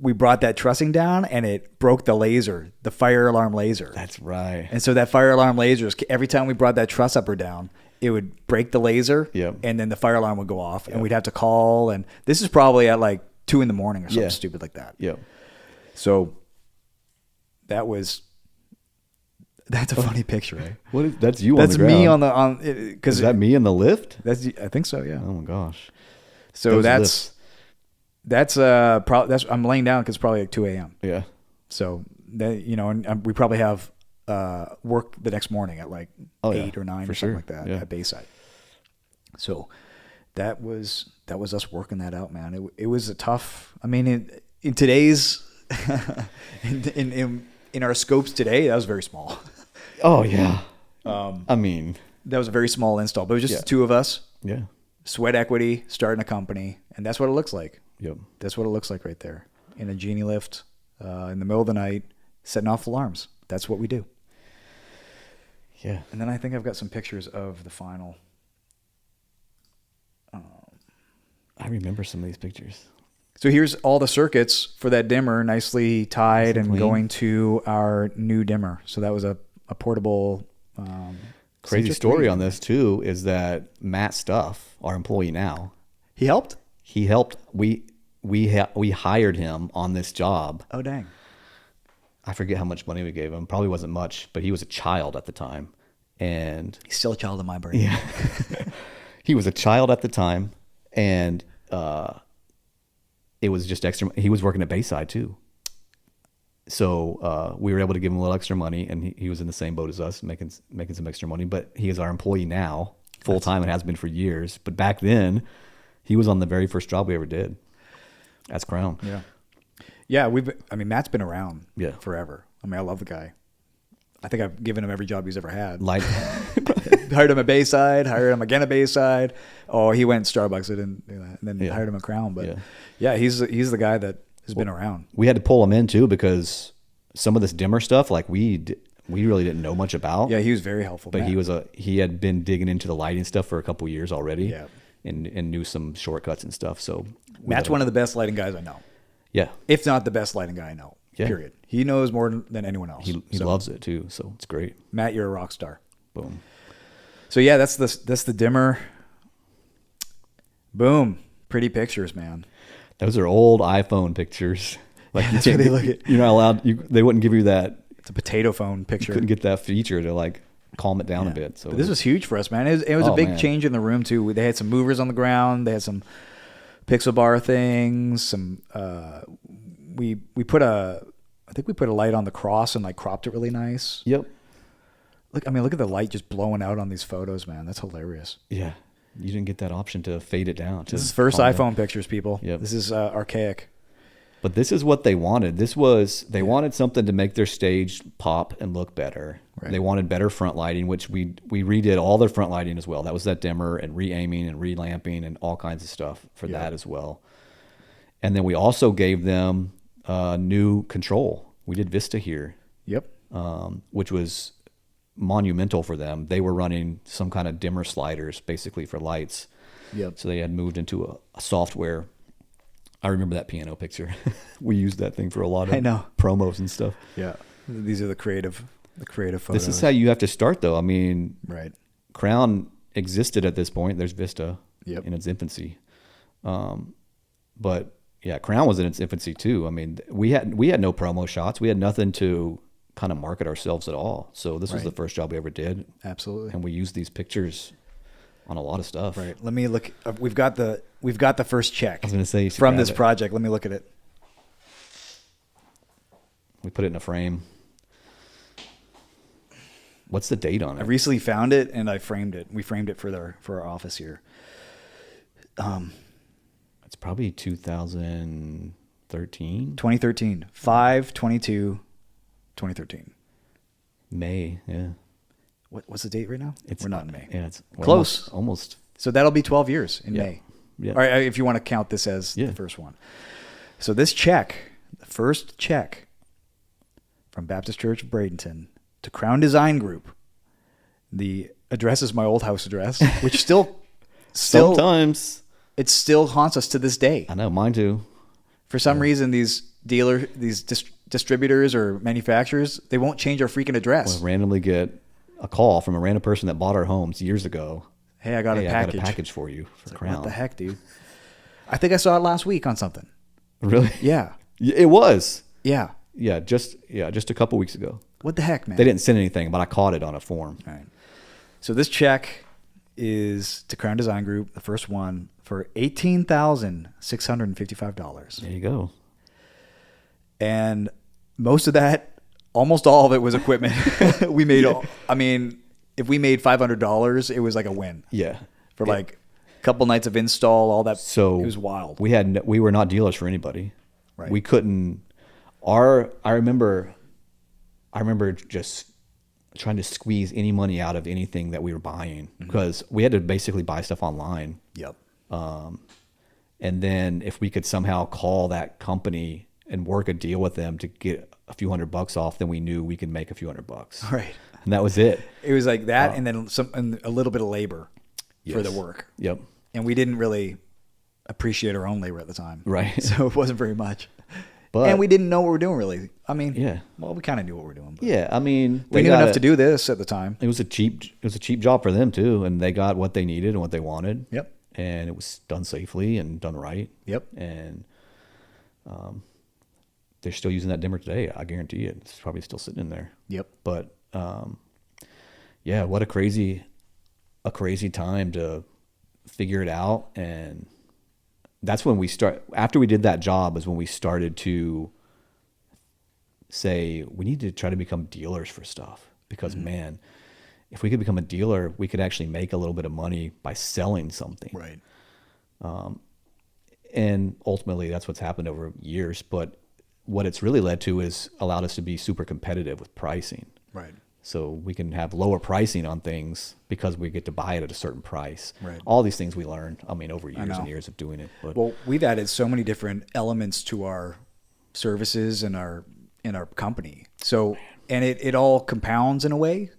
we brought that trussing down and it broke the fire alarm laser. That's right. And so that fire alarm laser, every time we brought that truss up or down, it would break the laser. Yep. And then the fire alarm would go off, and we'd have to call. And this is probably at like 2 a.m. or something stupid like that. Yep. So that was That's a funny picture, right? That's you That's on the ground. me on because Is that me in the lift? I think so. Yeah. Oh my gosh. So Those that's lifts. that's I'm laying down because it's probably like 2 a.m. Yeah. So that and we probably have work the next morning at like 8 or 9 for or something sure. like that Yeah. at Bayside. So that was us working that out, man. It was a tough. I mean, in today's in our scopes today, that was very small. Oh yeah. I mean, That was a very small install, but it was just Yeah. the two of us, yeah. sweat equity, starting a company, and that's what it looks like. Yep. That's what it looks like right there in a genie lift in the middle of the night, setting off alarms. That's what we do. Yeah. And then I think I've got some pictures of the final. I remember some of these pictures. So here's all the circuits for that dimmer, nicely tied Nice and and clean. going to our new dimmer. So that was a portable. Crazy Citrus story Green. on this too is that Matt Stuff, our employee now, He helped? he helped. We hired him on this job. Oh, dang. I forget how much money we gave him. Probably wasn't much, but he was a child at the time, and He's still a child of my brain. yeah, he was a child at the time, and it was just extra. He was working at Bayside too, so we were able to give him a little extra money, and he was in the same boat as us, making some extra money. But he is our employee now, full time, and has been for years. But back then, he was on the very first job we ever did. That's Crown. Yeah. Yeah, Matt's been around Yeah. forever. I mean, I love the guy. I think I've given him every job he's ever had. Like, Hired him at Bayside, hired him again at Bayside. Oh, he went Starbucks. I didn't do that. And then Yeah. hired him at Crown. But Yeah. yeah, he's the guy that has been around. we had to pull him in too because some of this dimmer stuff, like we really didn't know much about. Yeah, he was very helpful. But Matt. he had been digging into the lighting stuff for a couple years already. Yeah. And knew some shortcuts and stuff. So Matt's one of the best lighting guys I know. yeah. If not the best lighting guy I know. Yeah. Period. He knows more than anyone else. He So, loves it too, so it's great. Matt, you're a rock star. Boom. So yeah, that's the dimmer. Boom. Pretty pictures, man. Those are old iPhone pictures. Like Yeah, you that's what can't, they look at. you're not allowed. They wouldn't give you that. It's a potato phone You picture. couldn't get that feature to like calm it down Yeah. a bit. So But this was huge for us, man. It was a Oh, big man. change in the room too. They had some movers on the ground. They had some pixel bar things. Some we put I think we put a light on the cross and like cropped it really nice. Yep. Look at the light just blowing out on these photos, man. That's hilarious. Yeah. You didn't get that option to fade it down. This is first calm iPhone down. pictures, people. Yep. This is archaic. But this is what they wanted. They wanted something to make their stage pop and look better. Right. They wanted better front lighting, which we redid all their front lighting as well. That was that dimmer and re-aiming and re-lamping and all kinds of stuff for that as well. And then we also gave them new control. We did Vista here, Yep. which was monumental for them. They were running some kind of dimmer sliders basically for lights. Yep. So they had moved into a software. I remember that piano picture. We used that thing for a lot of promos and stuff. Yeah. These are the creative photos. This is how you have to start though. I mean, Right. Crown existed at this point. There's Vista Yep. in its infancy. But yeah, Crown was in its infancy too. I mean, we had no promo shots. We had nothing to kind of market ourselves at all. So this was the first job we ever did. Absolutely. And we used these pictures on a lot of stuff. Right. Let me look. We've got the first check. I was going to say you should from grab this it. project. Let me look at it. We put it in a frame. What's the date on I it? recently found it and I framed it. We framed it for our office here. It's probably 2013. 2013. 5/22/2013. May, yeah. What's the date right now? We're not in May. Yeah, it's Close. Almost. So that'll be 12 years in Yeah. May. Yeah. All right, if you want to count this as the first one. So this check, the first check from Baptist Church of Bradenton to Crown Design Group. The address is my old house address, which still Sometimes. it still haunts us to this day. I know, mine too. For some reason, these distributors or manufacturers, they won't change our freaking address. We'll randomly get a call from a random person that bought our homes years ago. Hey, I got a package. I got a package for you for Crown. What the heck, dude? I think I saw it last week on something. Really? Yeah. It was. Yeah. Yeah, just a couple weeks ago. What the heck, man? They didn't send anything, but I caught it on a form. All right. So this check is to Crown Design Group, the first one, for $18,655. There you go. And most of that, almost all of it was equipment. We made, if we made $500, it was like a win. Yeah. For like a couple nights of install, all that. So it was wild. We were not dealers for anybody. Right. We couldn't. I remember just trying to squeeze any money out of anything that we were buying because we had to basically buy stuff online. Yep. And then if we could somehow call that company and work a deal with them to get a few $100 off, then we knew we could make a few $100. Right. And that was it. It was like that, and then and a little bit of labor for the Yes. work. Yep. And we didn't really appreciate our own labor at the time. Right. So it wasn't very much. But And we didn't know what we were doing, really. Yeah. Well, we kind of knew what we were doing. But Yeah, I mean, we knew enough to do this at the time. It was a cheap job for them too, and they got what they needed and what they wanted. Yep. And it was done safely and done right. Yep. And they're still using that dimmer today. I guarantee you, it's probably still sitting in there. Yep. But yeah, what a crazy time to figure it out. And that's when after we did that job is when we started to say, we need to try to become dealers for stuff because man, if we could become a dealer, we could actually make a little bit of money by selling something. Right. And ultimately that's what's happened over years. But what it's really led to is allowed us to be super competitive with pricing. Right. So we can have lower pricing on things because we get to buy it at a certain price. Right. All these things we learned, over years and years of doing it. But Well, we've added so many different elements to our services and our company. So, and it all compounds in a way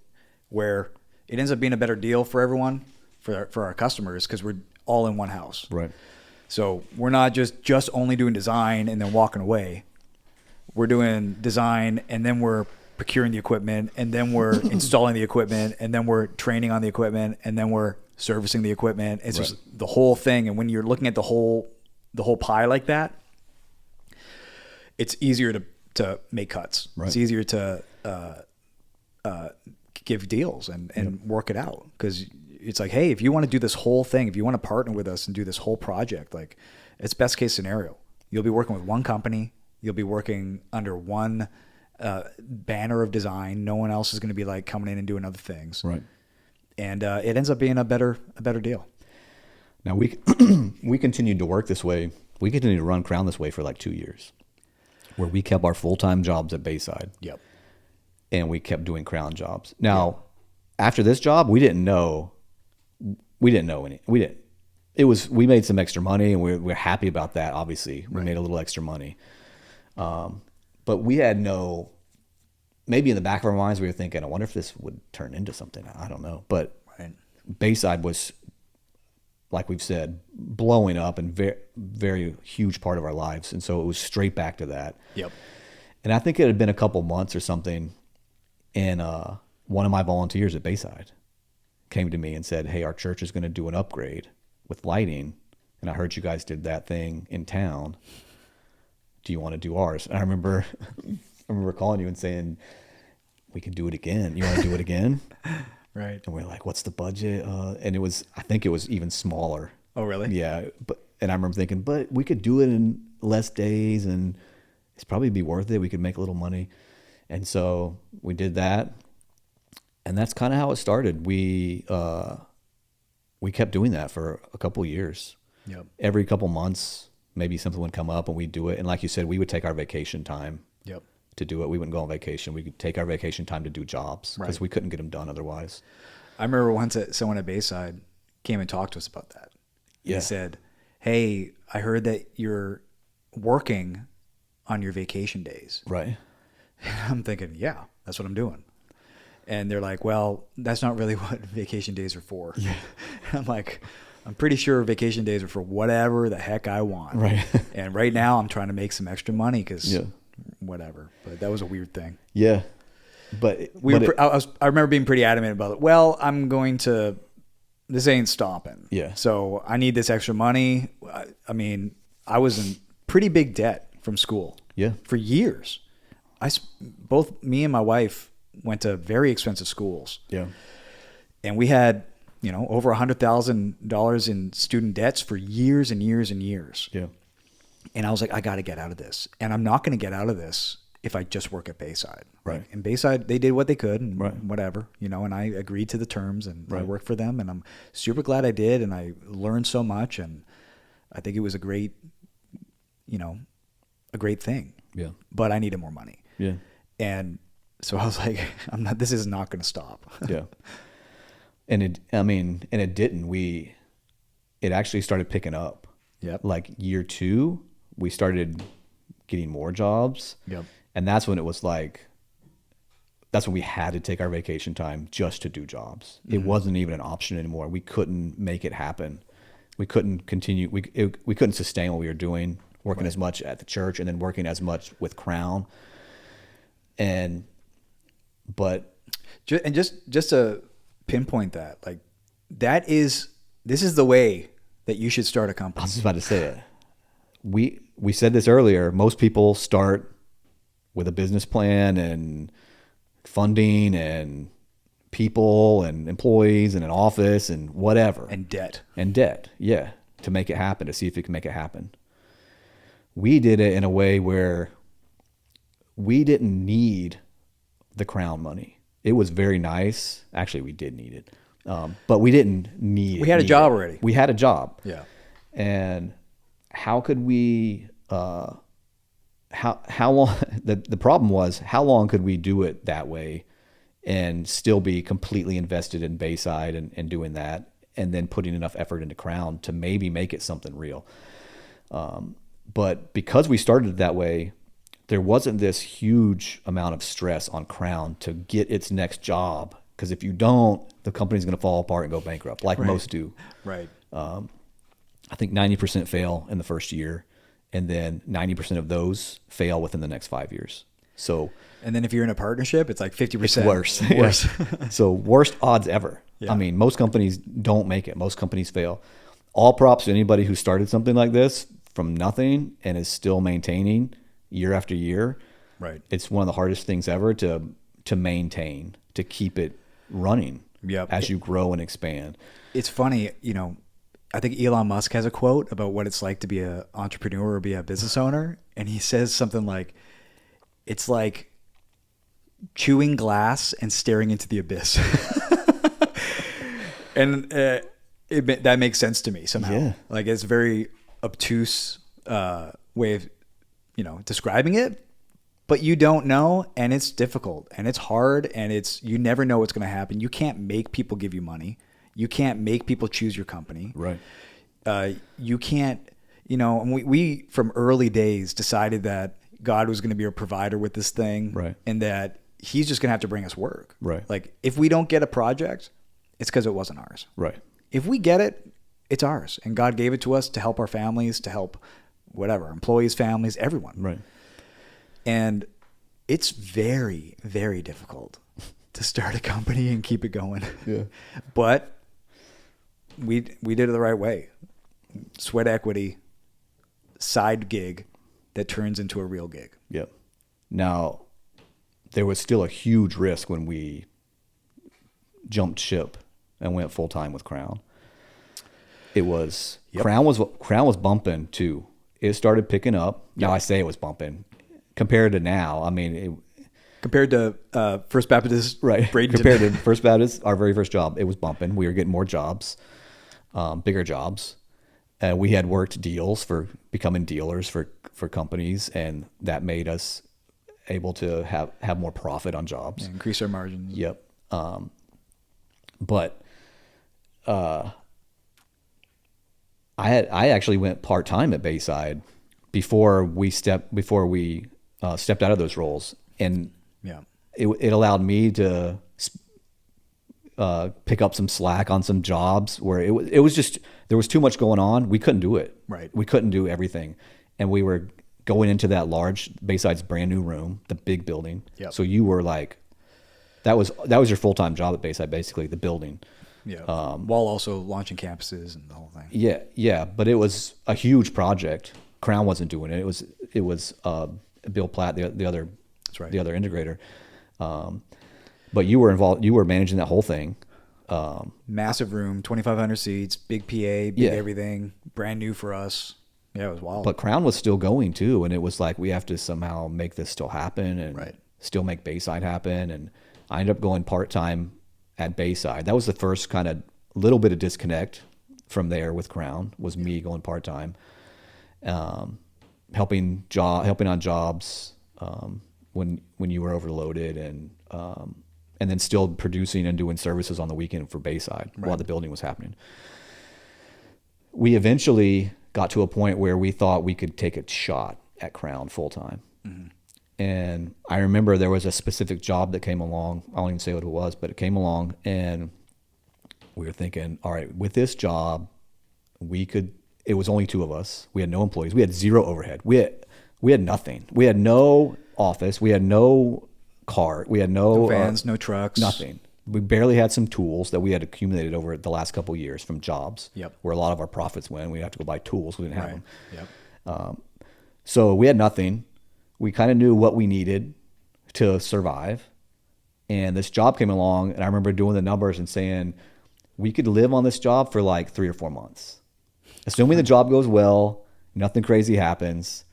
where it ends up being a better deal for everyone, for our customers, because we're all in one house. right. So we're not just only doing design and then walking away. We're doing design and then we're procuring the equipment and then we're installing the equipment and then we're training on the equipment and then we're servicing the equipment. It's just the whole thing. And when you're looking at the whole pie like that, it's easier to make cuts. Right. It's easier to give deals and work it out, because it's like, hey, if you want to do this whole thing, if you want to partner with us and do this whole project, like, it's best case scenario. You'll be working with one company. You'll be working under one banner of design. No one else is going to be like coming in and doing other things. Right. And it ends up being a better deal. Now we continued to work this way. We continued to run Crown this way for like 2 years, where we kept our full-time jobs at Bayside. Yep. And we kept doing Crown jobs. Now, after this job, we didn't know any. We made some extra money, and we're happy about that. Obviously, we made a little extra money, but we had maybe in the back of our minds, we were thinking, I wonder if this would turn into something. I don't know. But Bayside was, like we've said, blowing up and very, very huge part of our lives. And so it was straight back to that. Yep. And I think it had been a couple months or something. And one of my volunteers at Bayside came to me and said, hey, our church is going to do an upgrade with lighting. And I heard you guys did that thing in town. Do you want to do ours? And I remember calling you and saying, we can do it again. You want to do it again? Right. And we're like, what's the budget? And I think it was even smaller. Oh, really? Yeah. And I remember thinking, but we could do it in less days and it's probably be worth it. We could make a little money. And so we did that. And that's kind of how it started. We kept doing that for a couple of years. Yep. Every couple months, maybe something would come up and we'd do it. And like you said, we would take our vacation time to do it. We wouldn't go on vacation. We could take our vacation time to do jobs because we couldn't get them done otherwise. I remember once someone at Bayside came and talked to us about that. Yeah. He said, hey, I heard that you're working on your vacation days. Right. And I'm thinking, yeah, that's what I'm doing. And they're like, well, that's not really what vacation days are for. Yeah. I'm like, I'm pretty sure vacation days are for whatever the heck I want. Right. And right now I'm trying to make some extra money because whatever. But that was a weird thing. Yeah. But I remember being pretty adamant about it. Well, this ain't stopping. Yeah. So I need this extra money. I mean, I was in pretty big debt from school. Yeah. For years. both me and my wife went to very expensive schools. Yeah. And we had, over $100,000 in student debts for years and years and years. Yeah. And I was like, I got to get out of this. And I'm not going to get out of this if I just work at Bayside. Right. And Bayside, they did what they could and Right. whatever, and I agreed to the terms and I Right. worked for them, and I'm super glad I did. And I learned so much, and I think it was a great thing. Yeah. But I needed more money. Yeah. And so I was like, this is not going to stop. Yeah. And it didn't. It actually started picking up. Yep. Like year 2, we started getting more jobs. Yep. And that's when it was like, that's when we had to take our vacation time just to do jobs. It wasn't even an option anymore. We couldn't make it happen. We couldn't continue. We couldn't sustain what we were doing, working as much at the church and then working as much with Crown. But just to pinpoint that, like, this is the way that you should start a I company. was just about to say it. We said this earlier. Most people start with a business plan and funding and people and employees and an office and whatever. And debt. And debt, yeah, to make it happen, to see if it can make it happen. We did it in a way where we didn't need the Crown money. It was very nice. Actually, we did need it. But we didn't need it. We had a job already. We had a job. Yeah. And how could we, how long, the problem was, how long could we do it that way and still be completely invested in Bayside and doing that, and then putting enough effort into Crown to maybe make it something real. But because we started it that way, there wasn't this huge amount of stress on Crown to get its next job. Because if you don't, the company's going to fall apart and go bankrupt, like most do. Right. I think 90% fail in the first year, and then 90% of those fail within the next 5 years. So, And then if you're in a partnership, it's like 50% it's worse. Worse. So worst odds ever. Yeah. I mean, most companies don't make it. Most companies fail. All props to anybody who started something like this from nothing and is still maintaining year after year. Right. It's one of the hardest things ever to maintain, to keep it running as you grow and expand. It's funny, I think Elon Musk has a quote about what it's like to be an entrepreneur or be a business owner. And he says something like, it's like chewing glass and staring into the abyss. And that makes sense to me somehow. Yeah. Like, it's a very obtuse way of, describing it. But you don't know, and it's difficult, and it's hard, and you never know what's going to happen. You can't make people give you money. You can't make people choose your company. Right. You can't, and we from early days decided that God was going to be our provider with this thing. Right. And that he's just going to have to bring us work. Right. Like, if we don't get a project, it's because it wasn't ours. Right. If we get it, it's ours. And God gave it to us to help our families, to help whatever, employees, families, everyone. Right. And it's very, very difficult to start a company and keep it going. Yeah. But we did it the right way. Sweat equity, side gig that turns into a real gig. Yep. Now, there was still a huge risk when we jumped ship and went full time with Crown. It was Crown was bumping too. It started picking up. Now I say it was bumping compared to now. I mean, compared to First Baptist, right? Bradenton. Compared to First Baptist, our very first job, it was bumping. We were getting more jobs, bigger jobs. We had worked deals for becoming dealers for companies, and that made us able to have more profit on jobs. Yeah, increase our margins. Yep. But I actually went part-time at Bayside before we stepped out of those roles, and it allowed me to pick up some slack on some jobs where it was just, there was too much going on. We couldn't do it. Right. We couldn't do everything, and we were going into that large Bayside's brand new room, the big building. Yep. So you were like, that was your full-time job at Bayside, basically, the building. Yeah. While also launching campuses and the whole thing. Yeah. Yeah. But it was a huge project. Crown wasn't doing it. It was Bill Platt, the other That's right. the other integrator. But you were involved. You were managing that whole thing. Massive room, 2,500 seats, big PA, big everything, brand new for us. Yeah, it was wild. But Crown was still going too, and it was like we have to somehow make this still happen and still make Bayside happen. And I ended up going part-time at Bayside. That was the first kind of little bit of disconnect from there with Crown, was me going part-time, helping on jobs when you were overloaded, and then still producing and doing services on the weekend for Bayside while the building was happening. We eventually got to a point where we thought we could take a shot at Crown full-time. Mm-hmm. And I remember there was a specific job that came along. I won't even say what it was, but it came along, and we were thinking, all right, with this job, it was only 2 of us. We had no employees. We had 0 overhead. We had nothing. We had no office. We had no car. We had no vans, no trucks. Nothing. We barely had some tools that we had accumulated over the last couple of years from jobs. Where a lot of our profits went. We had to go buy tools. We didn't have them. So we had nothing. We kind of knew what we needed to survive. And this job came along, and I remember doing the numbers and saying, we could live on this job for like 3 or 4 months. Assuming the job goes well, nothing crazy happens,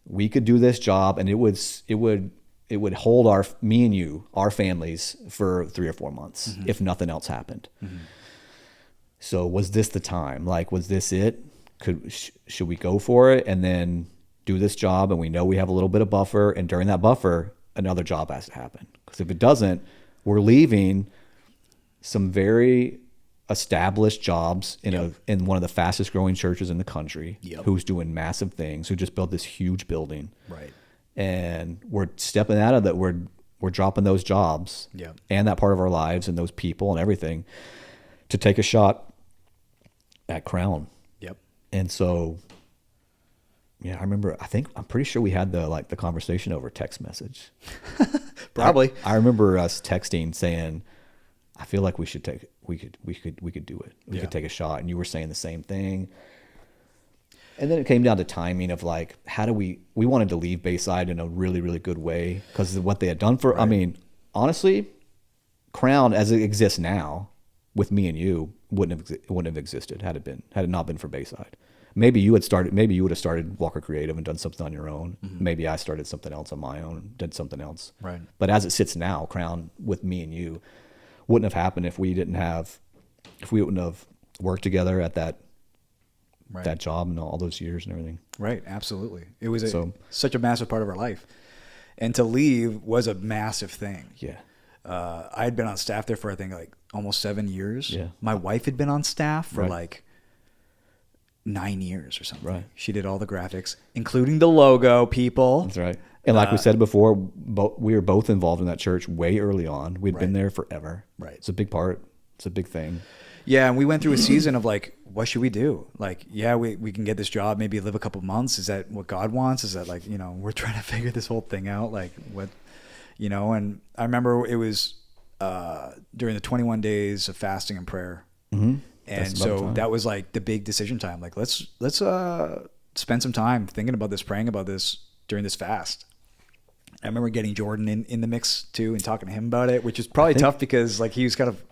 we could do this job, and it would hold me and you, our families, for 3 or 4 months, if nothing else happened. So was this the time? Like, was this it? Should we go for it and then do this job, and we know we have a little bit of buffer, and during that buffer, another job has to happen? Because if it doesn't, we're leaving some very established jobs in one of the fastest growing churches in the country, who's doing massive things, who just built this huge building. Right. And we're stepping out of that. We're dropping those jobs and that part of our lives and those people and everything to take a shot at Crown. Yep. And so, yeah, I'm pretty sure we had the conversation over text message. Probably. I remember us texting saying, I feel like we could do it. We could take a shot. And you were saying the same thing. And then it came down to timing of like, we wanted to leave Bayside in a really, really good way because of what they had done for, I mean, honestly, Crown as it exists now with me and you wouldn't have existed had it not been for Bayside. Maybe you would have started Walker Creative and done something on your own. Mm-hmm. Maybe I started something else on my own, did something else. Right. But as it sits now, Crown with me and you wouldn't have happened if we wouldn't have worked together at that job and all those years and everything. Right. Absolutely. It was such a massive part of our life, and to leave was a massive thing. Yeah. I had been on staff there for, I think, like almost 7 years. Yeah. My wife had been on staff for like 9 years or something. Right. She did all the graphics, including the logo, people. That's right. And like we said before, we were both involved in that church way early on. We'd been there forever. Right. It's a big part. It's a big thing. Yeah, and we went through a season of like, what should we do? Like, yeah, we can get this job, maybe live a couple months. Is that what God wants? Is that like, we're trying to figure this whole thing out? Like what, and I remember it was during the 21 days of fasting and prayer. Mm-hmm. And so that was like the big decision time. Like, let's spend some time thinking about this, praying about this during this fast. I remember getting Jordan in the mix too and talking to him about it, which is probably tough because like he was kind of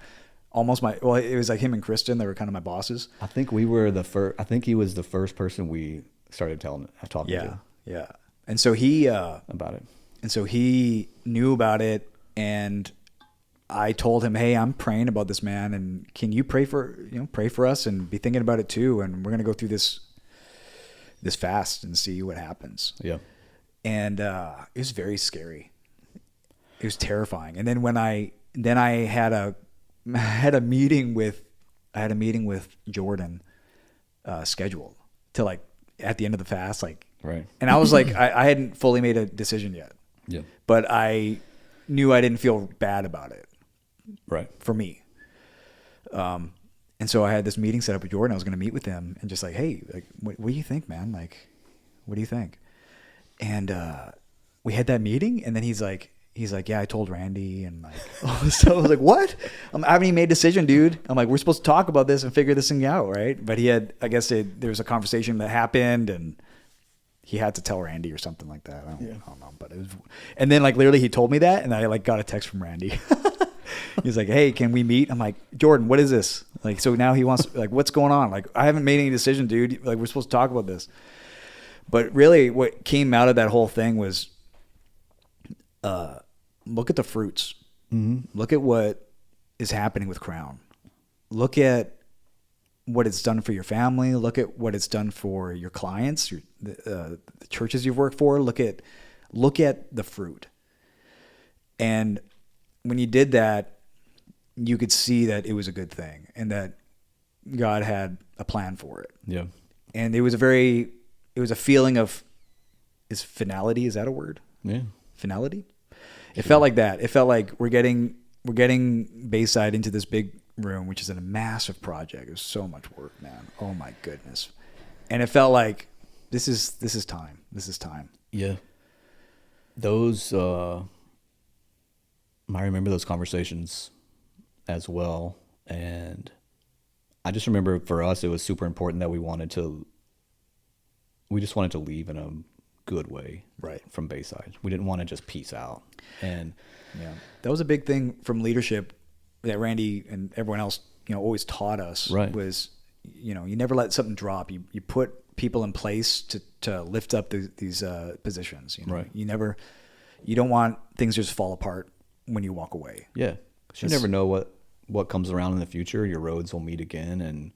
almost it was like him and Kristen, they were kind of my bosses. I think we were I think he was the first person we started talking to. Yeah. And so he about it. And so he knew about it, and I told him, "Hey, I'm praying about this, man, and can you pray for us and be thinking about it too, and we're going to go through this fast and see what happens." Yeah. And it was very scary. It was terrifying. And then I had a meeting with Jordan scheduled to like at the end of the fast, like right. And I was like, I hadn't fully made a decision yet. Yeah. But I knew I didn't feel bad about it. Right. For me. And so I had this meeting set up with Jordan. I was going to meet with him and just like, hey, like, what do you think, man? Like, what do you think? And we had that meeting, and then he's like, yeah, I told Randy, and like all this stuff. I was like, what? I haven't even made a decision, dude. I'm like, we're supposed to talk about this and figure this thing out, right? But he had, I guess there was a conversation that happened, and he had to tell Randy or something like that. I don't know, but it was, and then like literally he told me that, and I like got a text from Randy. He's like, "Hey, can we meet?" I'm like, "Jordan, what is this?" Like, so now he wants like, "What's going on?" Like, I haven't made any decision, dude. Like, we're supposed to talk about this. But really, what came out of that whole thing was, look at the fruits. Mm-hmm. Look at what is happening with Crown. Look at what it's done for your family. Look at what it's done for your clients, the churches you've worked for. Look at the fruit. And when you did that, you could see that it was a good thing and that God had a plan for it. Yeah. And it was a feeling of, is finality, is that a word? Yeah. Finality? It felt like that. It felt like we're getting Bayside into this big room, which is a massive project. It was so much work, man. Oh my goodness. And it felt like this is time. This is time. Yeah. Those I remember those conversations as well, and I just remember for us it was super important that we just wanted to leave in a good way, right, from Bayside. We didn't want to just peace out. And yeah, that was a big thing from leadership that Randy and everyone else, always taught us. Right. Was, you never let something drop. You put people in place to lift up these positions. Right. You don't want things to just fall apart when you walk away. Yeah. You never know what comes around in the future. Your roads will meet again. And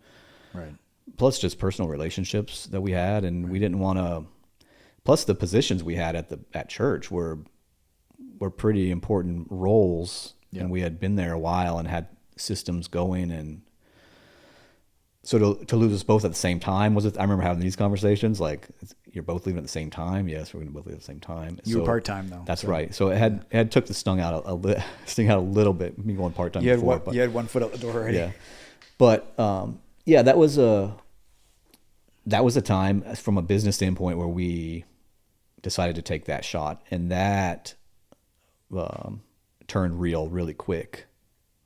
right. Plus just personal relationships that we had. And we didn't want to, plus the positions we had at church were pretty important roles. Yeah. And we had been there a while and had systems going. And so to lose us both at the same time, I remember having these conversations like, you're both leaving at the same time. Yes, we're going to both leave at the same time. You were part-time though. That's right. So it had took the sting out a little bit, me going part-time. You had one foot out the door already. Yeah. But that was a time from a business standpoint where we decided to take that shot, and that turned real really quick,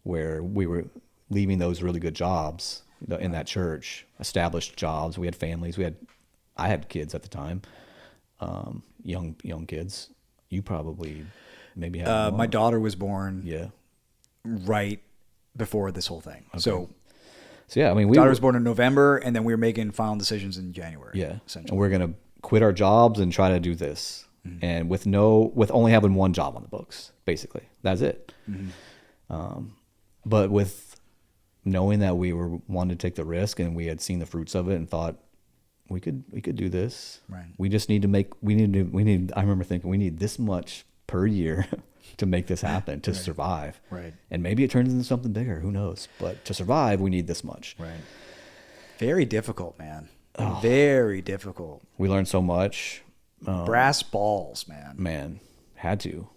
where we were leaving those really good jobs in that church, established jobs. We had families. I had kids at the time, young kids. You probably maybe had my daughter was born. Yeah. Right before this whole thing. Okay. So yeah, I mean, daughter was born in November, and then we were making final decisions in January. Yeah, and we're gonna quit our jobs and try to do this, and with only having one job on the books, basically, that's it. Mm-hmm. But with knowing that we were wanting to take the risk, and we had seen the fruits of it, and thought we could do this. Right. We just need to I remember thinking we need this much per year to make this happen, to survive. Right. And maybe it turns into something bigger, who knows? But to survive, we need this much. Right. Very difficult, man. Oh. Very difficult. We learned so much. Brass balls, man. Man, had to.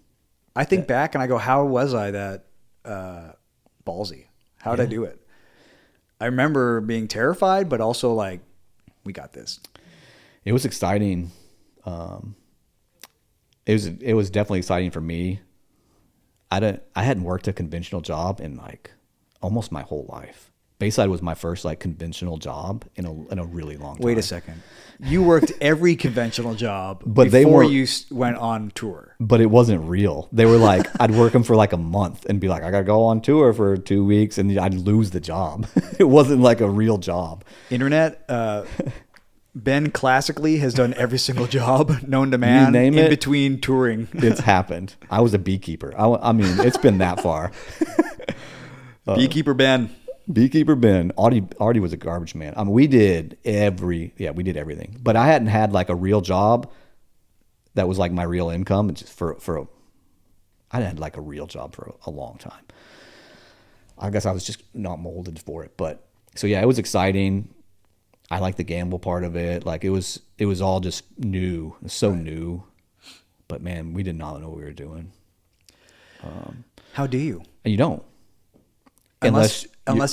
I think back and I go, how was I that ballsy? How did I do it? I remember being terrified, but also like, we got this. It was exciting. It was definitely exciting for me. I hadn't worked a conventional job in like almost my whole life. Bayside was my first like conventional job in a really long time. Wait a second. You worked every conventional job but before you went on tour. But it wasn't real. They were like, I'd work them for like a month and be like, I got to go on tour for 2 weeks, and I'd lose the job. It wasn't like a real job. Internet, Ben classically has done every single job known to man in between touring. It's happened. I was a beekeeper. I mean, it's been that far. Beekeeper Ben. Beekeeper Ben. Artie was a garbage man. I mean, we did everything. But I hadn't had like a real job that was like my real income. It's just I hadn't had like a real job for a long time. I guess I was just not molded for it. But so yeah, it was exciting. I like the gamble part of it. Like it was all just new, so new. But man, we did not know what we were doing. How do you? And you don't, unless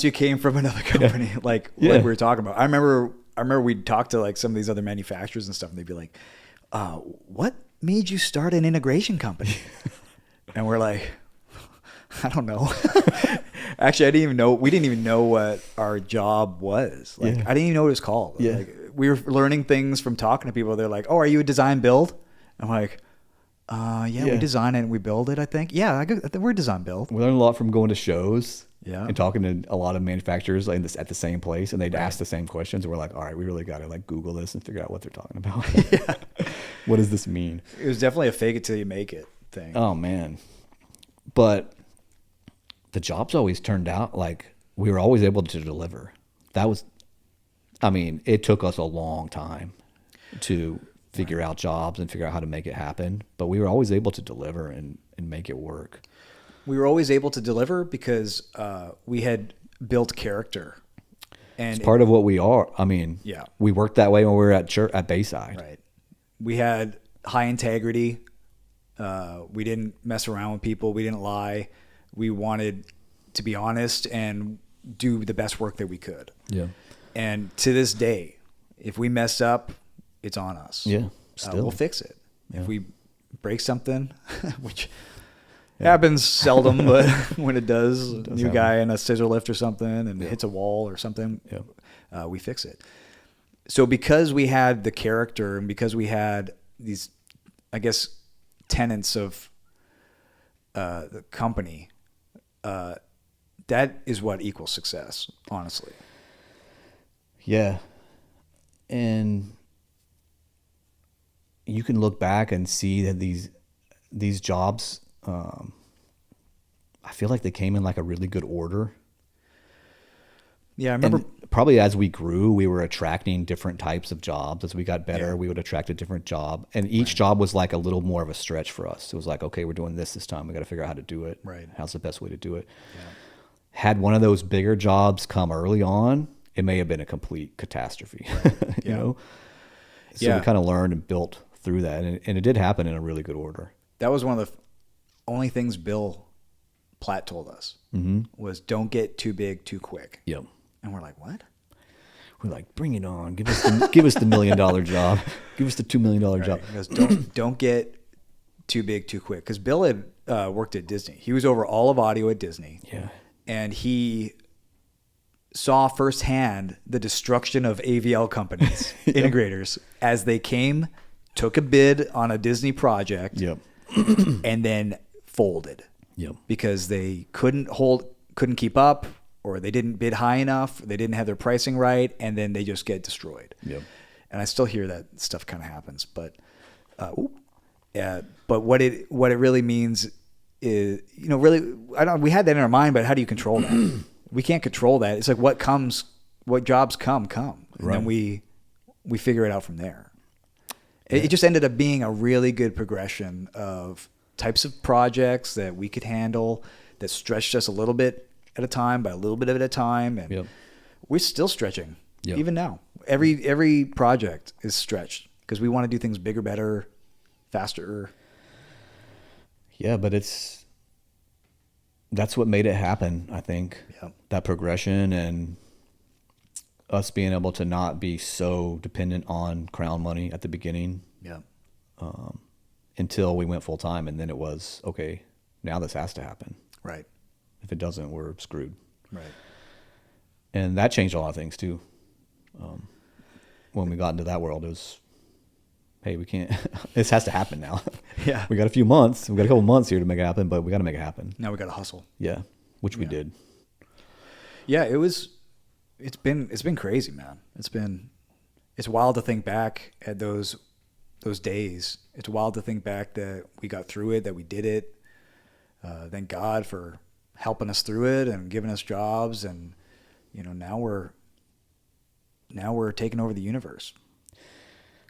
you came from another company, like we were talking about. I remember we'd talk to like some of these other manufacturers and stuff, and they'd be like, "What made you start an integration company?" And we're like, I don't know. Actually, I didn't even know. We didn't even know what our job was. Like, I didn't even know what it was called. Yeah. Like, we were learning things from talking to people. They're like, "Oh, are you a design build?" I'm like, yeah, we design it and we build it, I think. Yeah, we're design build. We learned a lot from going to shows Yeah. and talking to a lot of manufacturers at the same place, and they'd ask the same questions. And we're like, all right, we really got to like Google this and figure out what they're talking about. What does this mean? It was definitely a fake it till you make it thing. Oh, man. But the jobs always turned out like we were always able to deliver. It took us a long time to figure out jobs and figure out how to make it happen, but we were always able to deliver and make it work. We were always able to deliver because we had built character. And it's part of what we are. Yeah. We worked that way when we were at church, at Bayside. Right. We had high integrity. We didn't mess around with people. We didn't lie. We wanted to be honest and do the best work that we could. Yeah. And to this day, if we mess up, it's on us. Yeah. Still. We'll fix it. Yeah. If we break something, which happens seldom, but when it does, a new guy in a scissor lift or something and hits a wall or something, we fix it. So because we had the character and because we had these, I guess, tenets of the company, that is what equals success, honestly. Yeah. And you can look back and see that these jobs, I feel like they came in like a really good order. Yeah, I remember. And probably as we grew, we were attracting different types of jobs. As we got better, we would attract a different job. And each job was like a little more of a stretch for us. It was like, okay, we're doing this time. We got to figure out how to do it. Right. How's the best way to do it? Yeah. Had one of those bigger jobs come early on, it may have been a complete catastrophe. Right. you know? So we kind of learned and built through that. And it did happen in a really good order. That was one of the only things Bill Platt told us was don't get too big too quick. Yep. And we're like, what? We're like, bring it on. Give us the $1 million job. Give us the $2 million job. He goes, don't get too big too quick. Because Bill had worked at Disney. He was over all of audio at Disney. Yeah. And he saw firsthand the destruction of AVL companies, integrators, as they came, took a bid on a Disney project, and then folded. Yep. Because they couldn't keep up, or they didn't bid high enough, they didn't have their pricing right, and then they just get destroyed. Yep. And I still hear that stuff kind of happens, but what it really means is, really, we had that in our mind, but how do you control that? We can't control that. It's like what jobs come, and then we figure it out from there. It just ended up being a really good progression of types of projects that we could handle that stretched us a little bit at a time by a little bit at a time. And we're still stretching even now. Every project is stretched because we want to do things bigger, better, faster. Yeah, but that's what made it happen, I think. Yep. That progression and us being able to not be so dependent on Crown money at the beginning. Yeah. Until we went full time, and then it was, okay, now this has to happen. Right. If it doesn't, we're screwed. Right. And that changed a lot of things too. When we got into that world, it was, hey, we can't, this has to happen now. Yeah. We got a couple months here to make it happen, but we got to make it happen. Now we got to hustle. Yeah. Which we did. Yeah. It's been crazy, man. It's wild to think back at those days. It's wild to think back that we got through it, that we did it. Thank God for helping us through it and giving us jobs. And, now we're taking over the universe.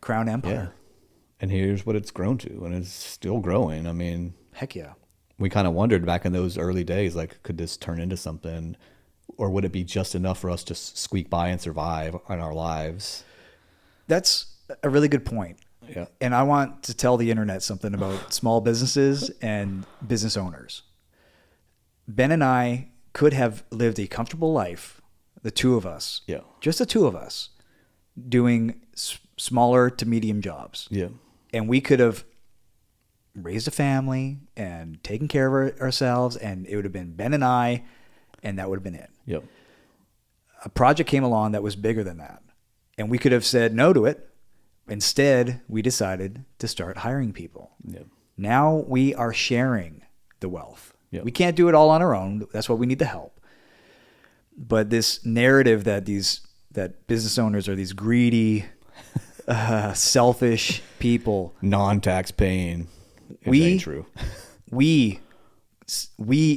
Crown Empire. Yeah. And here's what it's grown to, and it's still growing. I mean, heck yeah. We kind of wondered back in those early days, like, could this turn into something, or would it be just enough for us to squeak by and survive in our lives? That's a really good point. Yeah. And I want to tell the internet something about small businesses and business owners. Ben and I could have lived a comfortable life, the two of us, just the two of us, doing smaller to medium jobs. Yeah. And we could have raised a family and taken care of ourselves, and it would have been Ben and I, and that would have been it. Yep. A project came along that was bigger than that. And we could have said no to it. Instead, we decided to start hiring people. Yep. Now we are sharing the wealth. Yep. We can't do it all on our own. That's why we need the help. But this narrative that business owners are these greedy, selfish people, non-tax paying, ain't true. we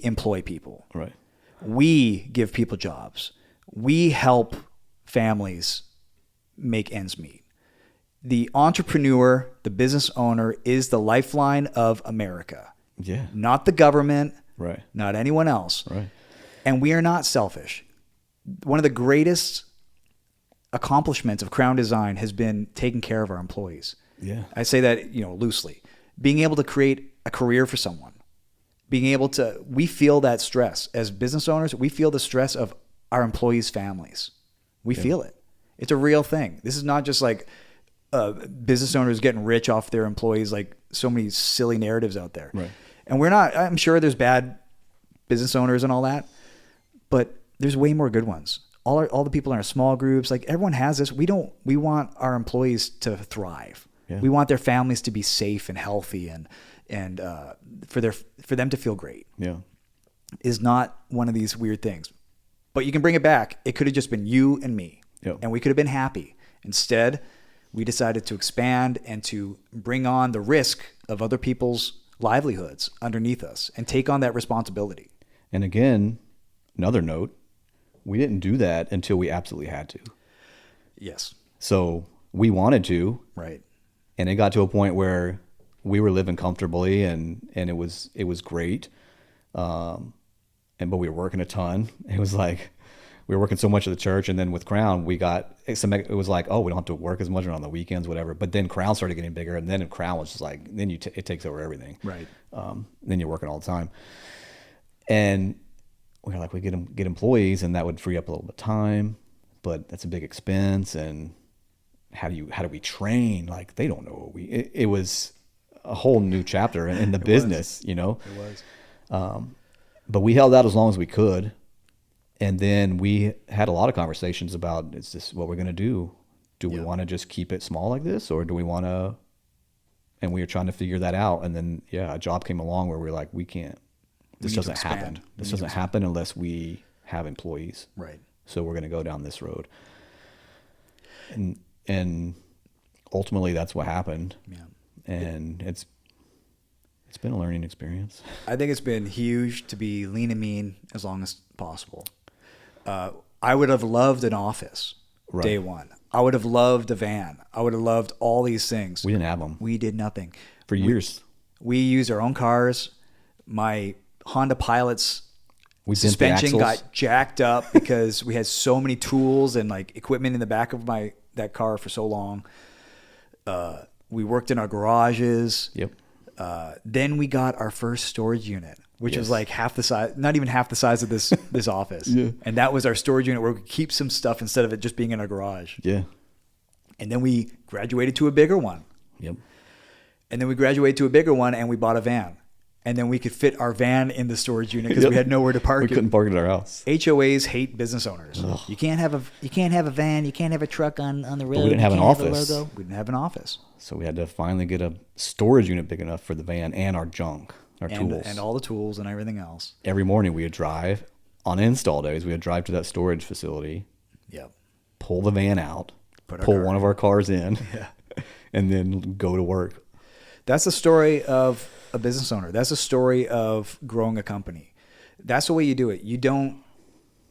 employ people. Right. We give people jobs. We help families make ends meet. The entrepreneur, the business owner, is the lifeline of America. Yeah. Not the government. Right. Not anyone else. Right. And we are not selfish. One of the greatest accomplishments of Crown Design has been taking care of our employees. Yeah. I say that, loosely. Being able to create a career for someone. We feel that stress. As business owners, we feel the stress of our employees' families. We feel it. It's a real thing. This is not just like business owners getting rich off their employees, like so many silly narratives out there. Right. And I'm sure there's bad business owners and all that, but there's way more good ones. All the people in our small groups, like everyone has this. We want our employees to thrive. Yeah. We want their families to be safe and healthy and for them to feel great. Yeah. Is not one of these weird things. But you can bring it back. It could have just been you and me. Yep. And we could have been happy. Instead, we decided to expand and to bring on the risk of other people's livelihoods underneath us and take on that responsibility. And again, another note, we didn't do that until we absolutely had to. Yes. So we wanted to. Right. And it got to a point where we were living comfortably and it was great. But we were working a ton. It was like we were working so much at the church, and then with Crown, it was like, oh, we don't have to work as much on the weekends, whatever. But then Crown started getting bigger, and then Crown was just like, then it takes over everything. Right. Then you're working all the time, and we were like, we get employees, and that would free up a little bit of time, but that's a big expense. And how do we train? Like, they don't know it was a whole new chapter in the business, It was. But we held out as long as we could. And then we had a lot of conversations about, is this what we're going to do? Do we want to just keep it small like this, or do we want to, and we were trying to figure that out. And then, a job came along where we were like, we can't, this doesn't happen. This doesn't happen unless we have employees. Right. So we're going to go down this road. And ultimately that's what happened. Yeah. And it's been a learning experience. I think it's been huge to be lean and mean as long as possible. I would have loved an office day one. I would have loved a van. I would have loved all these things. We didn't have them. We did nothing. For years. We used our own cars. My Honda Pilot's suspension got jacked up because we had so many tools and like equipment in the back of that car for so long. We worked in our garages. Yep. Then we got our first storage unit, which was like half the size, not even half the size of this office. Yeah. And that was our storage unit where we could keep some stuff instead of it just being in our garage. Yeah. And then we graduated to a bigger one. Yep. And then we graduated to a bigger one and we bought a van. And then we could fit our van in the storage unit because we had nowhere to park it. We couldn't park it at our house. HOAs hate business owners. Ugh. You can't have a van. You can't have a truck on the road. But we didn't have an office. We didn't have an office. So we had to finally get a storage unit big enough for the van and our junk, our tools. And all the tools and everything else. Every morning we would drive. On install days, we would drive to that storage facility. Yep. Pull the van out. Pull one of our cars in. Yeah. And then go to work. That's the story of a business owner. That's the story of growing a company. That's the way you do it. You don't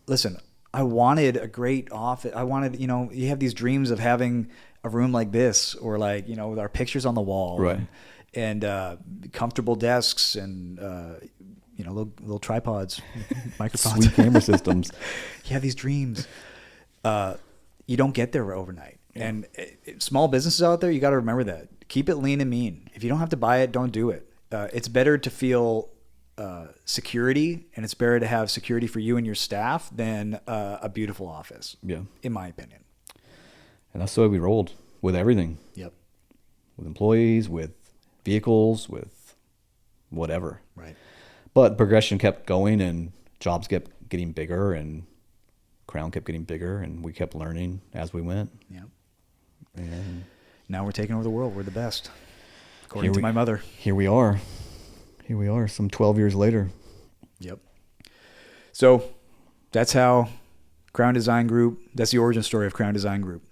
listen. I wanted a great office. I wanted, you have these dreams of having a room like this, or like, with our pictures on the wall, right? And comfortable desks and little tripods, microphones, sweet camera systems. You have these dreams. You don't get there overnight. Yeah. And small businesses out there, you got to remember that. Keep it lean and mean. If you don't have to buy it, don't do it. It's better to feel security, and it's better to have security for you and your staff than a beautiful office. Yeah, in my opinion. And that's the way we rolled with everything. Yep. With employees, with vehicles, with whatever. Right. But progression kept going, and jobs kept getting bigger, and Crown kept getting bigger, and we kept learning as we went. Yeah. And now we're taking over the world. We're the best, according to my mother. Here we are. Some 12 years later. Yep. So that's how Crown Design Group, that's the origin story of Crown Design Group.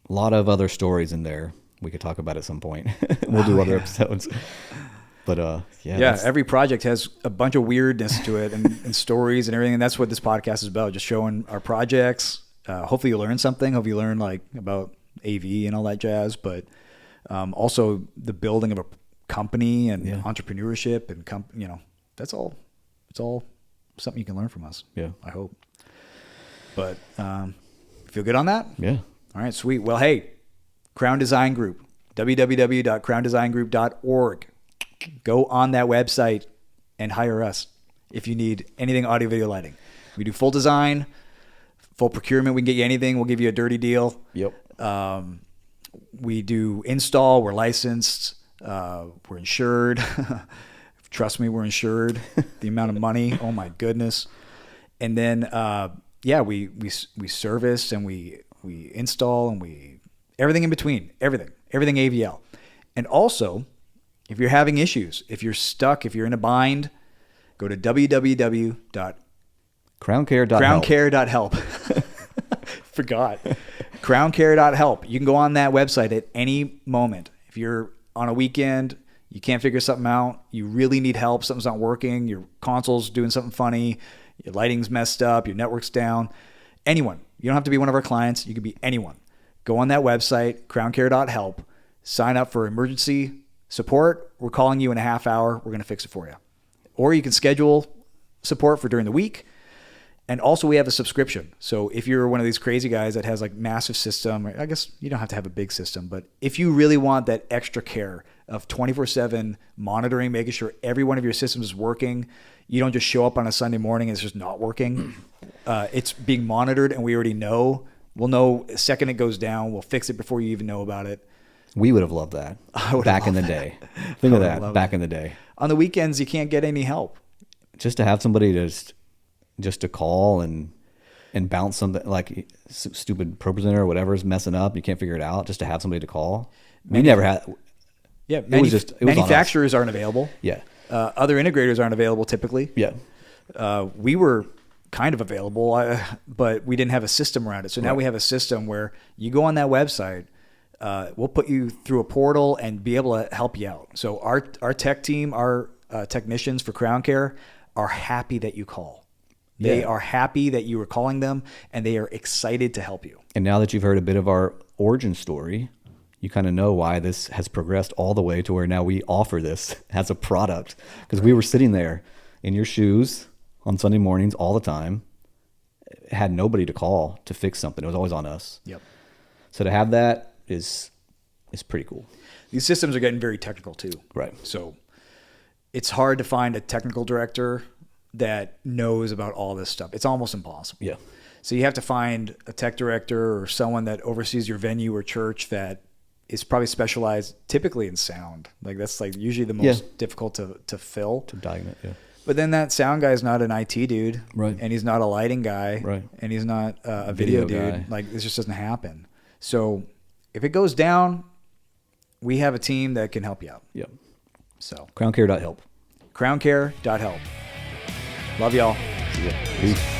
A lot of other stories in there we could talk about at some point. We'll do other episodes. But every project has a bunch of weirdness to it and stories and everything. And that's what this podcast is about, just showing our projects. Hopefully you learn something. Hopefully you learn like about AV and all that jazz, but also the building of a company and entrepreneurship and that's all. It's all something you can learn from us. Yeah. I hope. But feel good on that? Yeah. All right, sweet. Well, hey, Crown Design Group, www.crowndesigngroup.org. Go on that website and hire us if you need anything audio, video, lighting. We do full design, full procurement. We can get you anything. We'll give you a dirty deal. Yep. We do install. We're licensed. We're insured. Trust me, we're insured. The amount of money, oh my goodness. And then, we service and we install and everything in between, everything AVL. And also, if you're having issues, if you're stuck, if you're in a bind, go to www.crowncare.help. Forgot. crowncare.help. You can go on that website at any moment. If you're on a weekend, you can't figure something out, you really need help, something's not working, your console's doing something funny, your lighting's messed up, your network's down, anyone. You don't have to be one of our clients. You could be anyone. Go on that website, crowncare.help, sign up for emergency support. We're calling you in a half hour. We're going to fix it for you. Or you can schedule support for during the week. And also we have a subscription. So if you're one of these crazy guys that has like massive system, I guess you don't have to have a big system, but if you really want that extra care of 24/7 monitoring, making sure every one of your systems is working, you don't just show up on a Sunday morning and it's just not working. It's being monitored and we already know. We'll know the second it goes down. We'll fix it before you even know about it. We would have loved that back in the day. Think of that back in the day. On the weekends, you can't get any help. Just to have somebody just to call and bounce something like stupid ProPresenter or whatever is messing up. You can't figure it out. Just to have somebody to call. We never had. Yeah, manufacturers aren't available. Yeah. Other integrators aren't available typically. Yeah. We were kind of available, but we didn't have a system around it. So now we have a system where you go on that website. We'll put you through a portal and be able to help you out. So our tech team, our technicians for Crown Care are happy that you call. They are happy that you were calling them, and they are excited to help you. And now that you've heard a bit of our origin story, you kind of know why this has progressed all the way to where now we offer this as a product. Because we were sitting there in your shoes on Sunday mornings all the time, had nobody to call to fix something. It was always on us. Yep. So to have that is pretty cool. These systems are getting very technical too. Right. So it's hard to find a technical director that knows about all this stuff. It's almost impossible. Yeah. So you have to find a tech director or someone that oversees your venue or church that is probably specialized typically in sound. Like that's like usually the most difficult to fill. To diagnose, yeah. But then that sound guy is not an IT dude. Right. And he's not a lighting guy. Right. And he's not a video dude. Guy. Like this just doesn't happen. So if it goes down, we have a team that can help you out. Yep. So crowncare.help. crowncare.help. Love y'all. See ya. Peace.